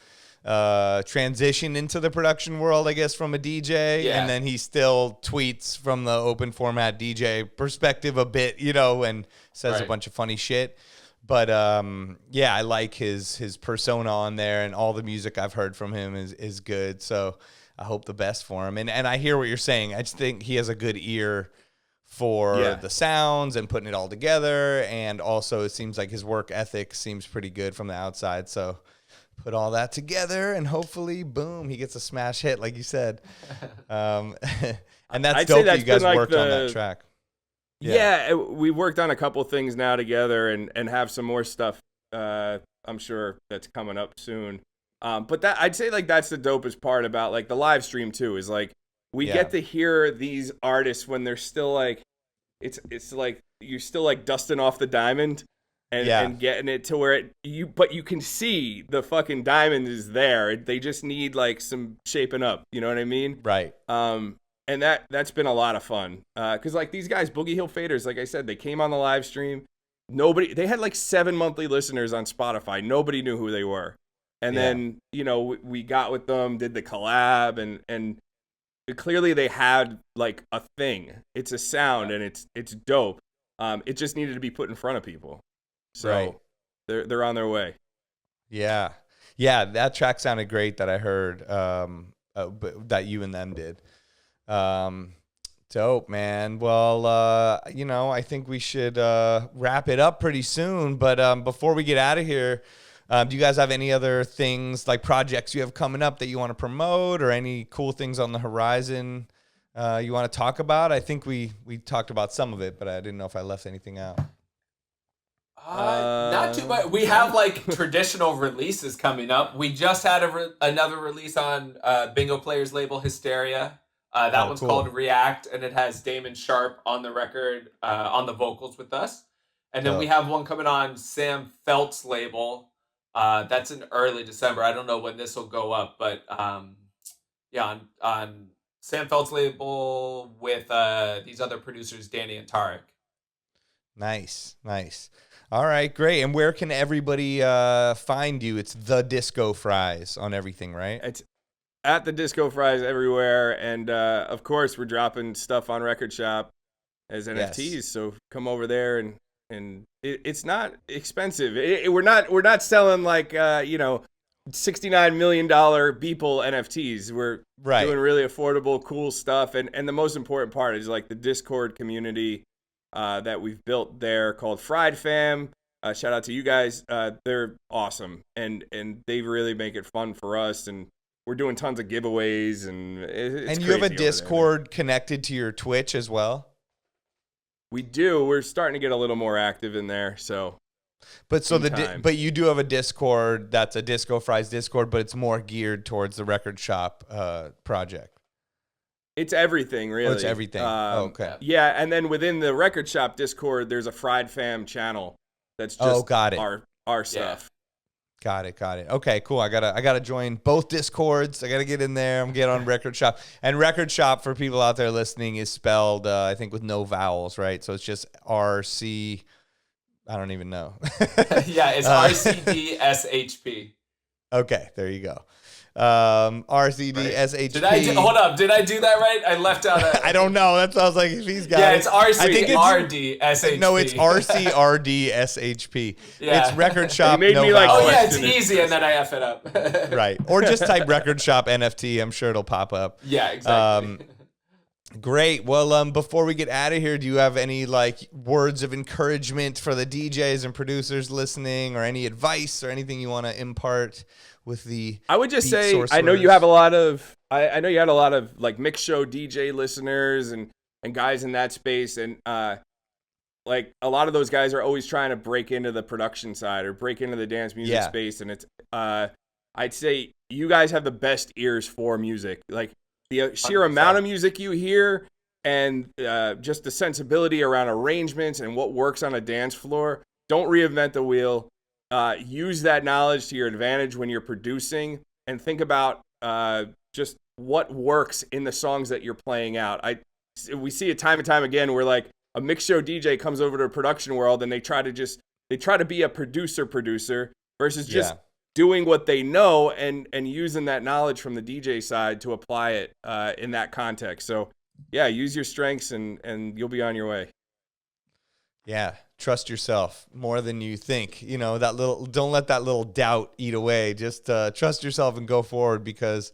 transition into the production world, I guess, from a DJ, and then he still tweets from the open format DJ perspective a bit, and says a bunch of funny shit. But I like his persona on there, and all the music I've heard from him is good. So I hope the best for him. And I hear what you're saying. I just think he has a good ear for the sounds and putting it all together, and also it seems like his work ethic seems pretty good from the outside. So put all that together, and hopefully, boom, he gets a smash hit, like you said. And that's dope that you guys worked on that track. Yeah, we worked on a couple things now together, and have some more stuff. I'm sure that's coming up soon. But that I'd say like that's the dopest part about like the live stream too, is like we get to hear these artists when they're still like it's like you're still like dusting off the diamond. And getting it to where but you can see the fucking diamond is there. They just need like some shaping up. You know what I mean? Right. And that's been a lot of fun. Cause like these guys, Boogie Hill Faders, like I said, they came on the live stream. They had like 7 monthly listeners on Spotify. Nobody knew who they were. And then, we got with them, did the collab, and clearly they had like a thing. It's a sound and it's dope. It just needed to be put in front of people. So they're on their way. Yeah. Yeah, that track sounded great that I heard that you and them did. Dope, man. Well, I think we should wrap it up pretty soon. But before we get out of here, do you guys have any other things, like projects you have coming up that you want to promote, or any cool things on the horizon you want to talk about? I think we talked about some of it, but I didn't know if I left anything out. Not too much. We have like traditional releases coming up. We just had another release on Bingo Player's label, Hysteria. That one's called React, and it has Damon Sharp on the record, on the vocals with us. And then we have one coming on Sam Felt's label. That's in early December. I don't know when this will go up, but on Sam Felt's label with these other producers, Danny and Tarek. Nice. All right, great. And where can everybody find you? It's The Disco Fries on everything, right? It's at The Disco Fries everywhere. And, of course, we're dropping stuff on Record Shop as NFTs. Yes. So come over there, and it's not expensive. We're not selling like, $69 million Beeple NFTs. We're doing really affordable, cool stuff. And the most important part is like the Discord community that we've built there called Fried Fam. Shout out to you guys. They're awesome, and they really make it fun for us, and we're doing tons of giveaways, and it's you have a Discord connected to your Twitch as well? We do. We're starting to get a little more active in there, so. But but you do have a Discord that's a Disco Fries Discord, but it's more geared towards the Record Shop project. It's everything, really. Oh, it's everything. Okay. Yeah, and then within the Record Shop Discord, there's a Fried Fam channel that's just our stuff. Got it. Okay, cool. I gotta join both Discords. I gotta get in there. I'm get on Record Shop. And Record Shop, for people out there listening, is spelled I think with no vowels, right? So it's just RC. I don't even know. Yeah, it's RCDSHP. Okay, there you go. RCDSHP. Hold up, did I do that right? I left out I don't know. That's what I was like, if he's got it. It's RCRDSHP. No, it's RCRDSHP. Yeah. It's Record Shop. You made me like, it's easy, and then I F it up. Right. Or just type Record Shop NFT. I'm sure it'll pop up. Yeah, exactly. Great. Well, before we get out of here, do you have any like words of encouragement for the DJs and producers listening, or any advice or anything you want to impart with the I would just say, I know you have a lot of like mix show DJ listeners and guys in that space, and like a lot of those guys are always trying to break into the production side or break into the dance music space, and it's I'd say you guys have the best ears for music. Like, the sheer 100%. Amount of music you hear and just the sensibility around arrangements and what works on a dance floor. Don't reinvent the wheel. Use that knowledge to your advantage when you're producing, and think about just what works in the songs that you're playing out. We see it time and time again where like a mix show DJ comes over to a production world and they try to be a producer versus just doing what they know and using that knowledge from the DJ side to apply it in that context. So yeah, use your strengths and you'll be on your way. Yeah. Trust yourself more than you think. You know, don't let that little doubt eat away. Just trust yourself and go forward, because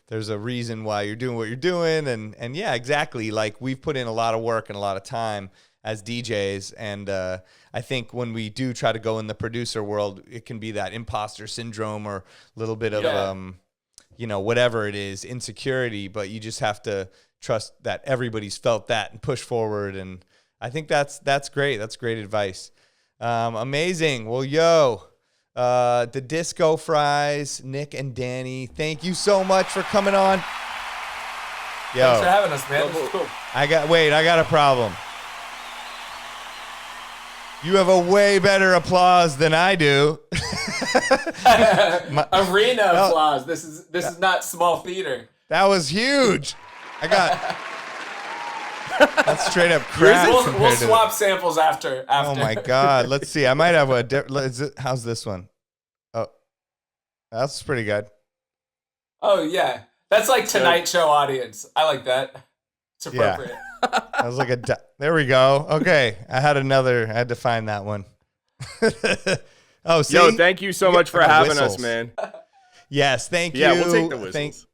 there's a reason why you're doing what you're doing. And yeah, exactly. Like, we've put in a lot of work and a lot of time as DJs. And I think when we do try to go in the producer world, it can be that imposter syndrome or a little bit of, whatever it is, insecurity. But you just have to trust that everybody's felt that and push forward. And I think that's great. That's great advice. Amazing. Well, the Disco Fries, Nick and Danny, thank you so much for coming on. Thanks for having us, man. This is cool. I got a problem. You have a way better applause than I do. Arena applause. This is not small theater. That was huge. That's straight up crap. We'll swap samples after. Oh my God. Let's see. I might have how's this one? Oh, that's pretty good. Oh yeah. That's like Tonight Show audience. I like that. It's appropriate. Yeah. I was like there we go. Okay. I had to find that one. Oh, see? Yo, thank you so much for having us, man. Yes. Thank you. Yeah, we'll take the whistles.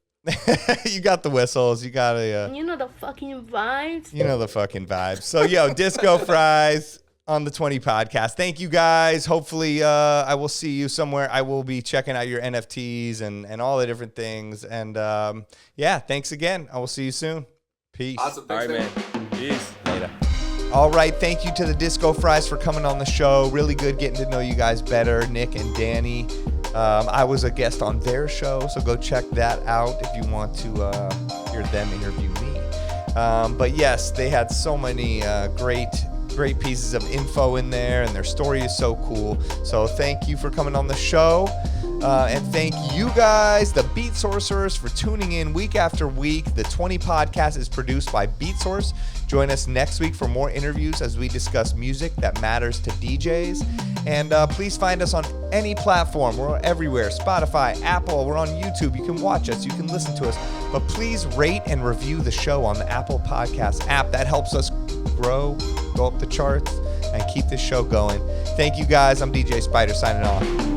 You got the whistles. You got a. You know the fucking vibes. You know the fucking vibes. So, Disco Fries on the 20 podcast. Thank you guys. Hopefully, I will see you somewhere. I will be checking out your NFTs and all the different things. And thanks again. I will see you soon. Peace. Awesome. All right, man. Peace. Later. All right. Thank you to the Disco Fries for coming on the show. Really good getting to know you guys better, Nick and Danny. I was a guest on their show, so go check that out if you want to hear them interview me. But yes, they had so many great pieces of info in there, and their story is so cool. So thank you for coming on the show. And thank you guys, the Beatsourcers, for tuning in week after week. The 20 podcast is produced by Beatsource. Join us next week for more interviews as we discuss music that matters to DJs. And please find us on any platform. We're everywhere. Spotify, Apple. We're on YouTube. You can watch us. You can listen to us. But please rate and review the show on the Apple Podcast app. That helps us grow, go up the charts, and keep this show going. Thank you guys. I'm DJ Spider signing off.